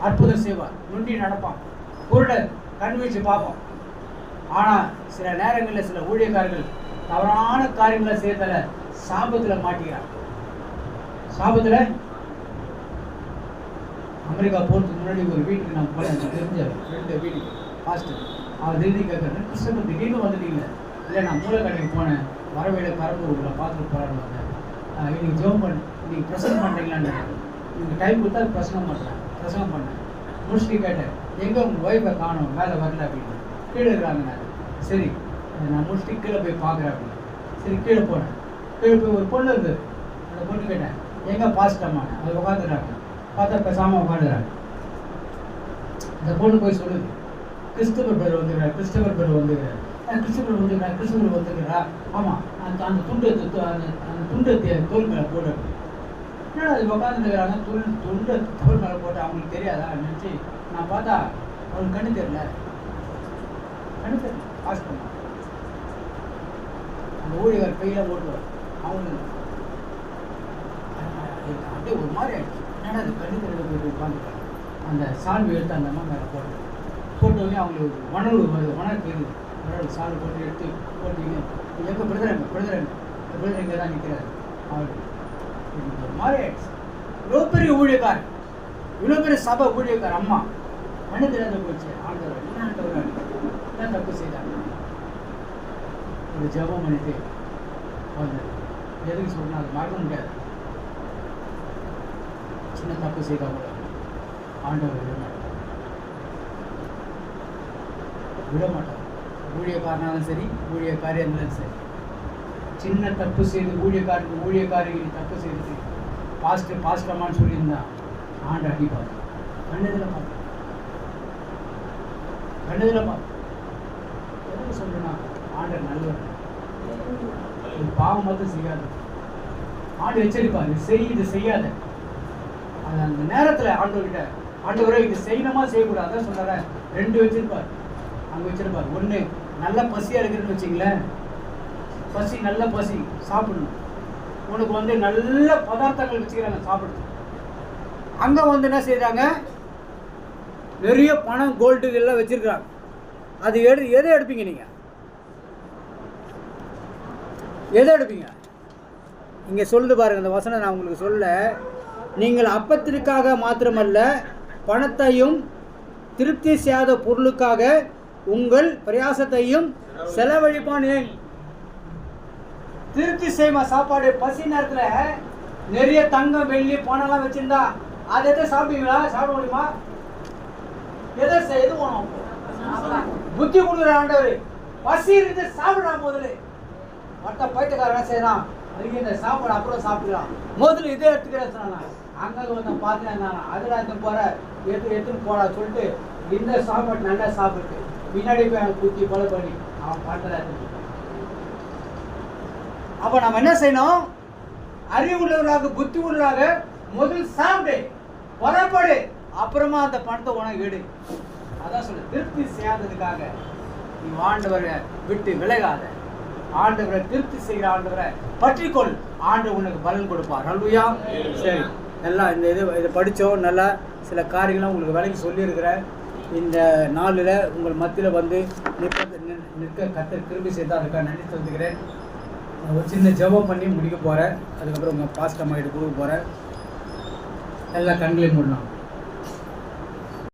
S2: அற்புதம் செய்வார். நுண்டி நடப்பான், குருட கண் வச்சு பார்ப்போம். ஆனால் சில நேரங்களில் சில ஊழியக்காரர்கள் தவறான காரியங்களை செய்யறதால சாபத்தில் மாட்டிக்கிறார். சாபத்தில் அமெரிக்கா போகிறதுக்கு முன்னாடி ஒரு வீட்டுக்கு நான் போனேன், தெரிஞ்ச 2 வீட்டுக்கு பாஸ்டர். அவர் திரும்பி கேட்குறேன், கிறிஸ்டபர் திடீர்னு வந்துட்டீங்க. இல்லை, நான் மூளைக்கடைக்கு போனேன், வரவேல பரம்பூரில் பார்த்துட்டு போராட வந்தேன். இன்னைக்கு ஜெபம் பண்ண, நீங்கள் பிரசங்கம் பண்ணுறீங்களான்னு நீங்கள் டைம் கொடுத்தா பிரசங்கம் பண்ணேன். முடிச்சுட்டு கேட்டேன், எங்கே உங்கள் ஒய்ஃபை காணும், வேலை வரல அப்படின்னு. கீழே இருக்கிறாங்க. நான் சரி, நான் முடிச்சுட்டு கீழே போய் பார்க்குறேன் அப்படின்னு. சரி, கீழே போனேன். கீழே போய் ஒரு பொண்ணு இருந்தது. அந்த பொண்ணு கேட்டேன், எங்கே பாஸ்டம்மா, அதை உட்காந்துறாங்க. பார்த்தா பேசாமல் உட்காந்துறாங்க. அந்த பொண்ணு போய் சொல்லுது, கிறிஸ்டபர் பேர் வந்துக்கிறார்.
S1: கிறிஸ்துவர் வந்துக்கிறா, கிறிஸ்துவர் வந்துக்கிறா. ஆமாம், அந்த துண்டு தோல் மேலே போட்டு என்னடா அது உட்காந்துருக்கிறாங்க, துண்டு தோல் மேலே போட்டு அவங்களுக்கு தெரியாதா நினச்சி நான் பார்த்தா அவங்களுக்கு கண்ணு தெரியல பாஸ் பண்ண அந்த ஊழியர் கையில் போட்டுவார். அவங்களுக்கு அப்படியே ஒரு மாதிரி ஆயிடுச்சு. என்னடா அது கண்ணு தெரியல போட்டு உட்காந்துருக்காங்க. அந்த சால்வை எடுத்து அந்த அம்மா மேலே போட்டோடனே அவங்களுக்கு உணர்வு தெரியுது. அவரோட சால்வை போட்டு எடுத்து போட்டீங்க எங்கே பிரதர் இங்கே தான் நிற்கிறாரு. அவருக்கு ஒரு மாதிரி ஆயிடுச்சு. இவ்வளோ பெரிய ஊழியக்கார், இவ்வளோ பெரிய சபை ஊழியக்கார் அம்மா கண்ணு தெரியாத போச்சு. ஆண்டவர் என்ன தப்பு செய்தாங்க. ஒரு ஜெபம் பண்ணிட்டு வந்தது. எதுக்கு சொன்னால் அது மறக்க முடியாது. சின்ன தப்பு செய்தா கூட ஆண்டவர் விட மாட்டார். ஊழியக்காரனாலும் சரி, ஊழியக்காரியாக இருந்தாலும் சரி, சின்ன தப்பு செய்து ஊழியக்காரிகள் தப்பு செய்து பாஸ்டமான்னு சொல்லியிருந்தா ஆண்டு அடிப்பார். கண்ணதில் பார்த்து எதுக்கு சொல்லுன்னா ஆண்டர் நல்லவர். பாவம் மட்டும் செய்யாது. ஆண்டு எச்சரிப்பார், இது செய்யாத. அது அந்த நேரத்தில் ஆண்டவர்கிட்ட ஆண்டவரை இது செய்யணுமா செய்யக்கூடாது அதான் சொல்கிறார. 2 வச்சிருப்பார், அங்கே வச்சிருப்பார். ஒன்று நல்ல பசியாக இருக்குதுன்னு வச்சிங்களேன், நல்ல பசி சாப்பிடணும். உனக்கு நல்ல பதார்த்தங்கள் வச்சுக்கிறாங்க சாப்பிடுறது. அங்கே என்ன செய்கிறாங்க, நிறைய பணம் கோல்டு எல்லாம் வச்சிருக்கிறாங்க. அது எதை எடுப்பீங்க நீங்கள்? எதை எடுப்பீங்க? இங்கே சொல்லுது பாருங்கள் அந்த வசனம். நான் உங்களுக்கு சொல்ல, நீங்கள் அப்பத்திற்காக மாத்திரமல்ல பணத்தையும் திருப்தி செய்யாத பொருளுக்காக உங்கள் பிரயாசத்தையும் செலவழிப்பானேன். திருப்தி செய்யுமா சாப்பாடு. பசி நேரத்தில் நிறைய தங்கம் வெள்ளி பணம்லாம் வச்சிருந்தா அதை எதை சாப்பிடுவீங்களா? சாப்பிட முடியுமா? எது வேணும்? புத்தி கொடுக்குற ஆண்டவர். பசி இருந்து சாப்பிடலாம். முதல்ல மற்ற பைத்தியக்காரன் என்ன செய்யலாம், அதுக்கு இந்த சாப்பாடு அப்புறம் சாப்பிடலாம், முதல்ல இதே எடுத்துக்கிறேன் சொன்னாங்க. அங்கே பார்த்தேன் அதில் எடுத்து போகிற எடுத்துன்னு போடா சொல்லிட்டு இந்த சாப்பாடு நல்லா சாப்பிட்டு பின்னாடி போய் அவன் குத்தி கொலை பண்ணி அவன் பட்டதை. அப்போ நம்ம என்ன செய்யணும்? அறிவு உள்ளவர்களாக புத்தி உள்ளவராக முதல் சாப்பிடு, புறப்படு, அப்புறமா அந்த பணத்தை உனக்கு எடு. அதான் சொல்லு. திருப்தி செய்யாததுக்காக நீ ஆண்டவரை விட்டு விலகாத. ஆண்டவரை திருப்தி செய்கிற ஆண்டவரை பற்றிக்கொள். ஆண்டவர் உனக்கு பலன் கொடுப்பார். அல்லேலூயா. சரி, நல்லா இதை படித்தோம். நல்லா சில காரியங்கள்லாம் உங்களுக்கு விலைக்கு சொல்லியிருக்கிறேன். இந்த நாளில் உங்கள் மத்தியில் நிற்க கர்த்தர் கிருபை செய்து அதுக்காக நன்றி சொல்லிக்கிறேன். ஒரு சின்ன ஜெபம் பண்ணி முடிக்க போகிறேன். அதுக்கப்புறம் உங்கள் பாஸ்டர் அம்மா கிட்ட கொடுக்க போகிறேன். எல்லா கண்களையும் மூடலாம்.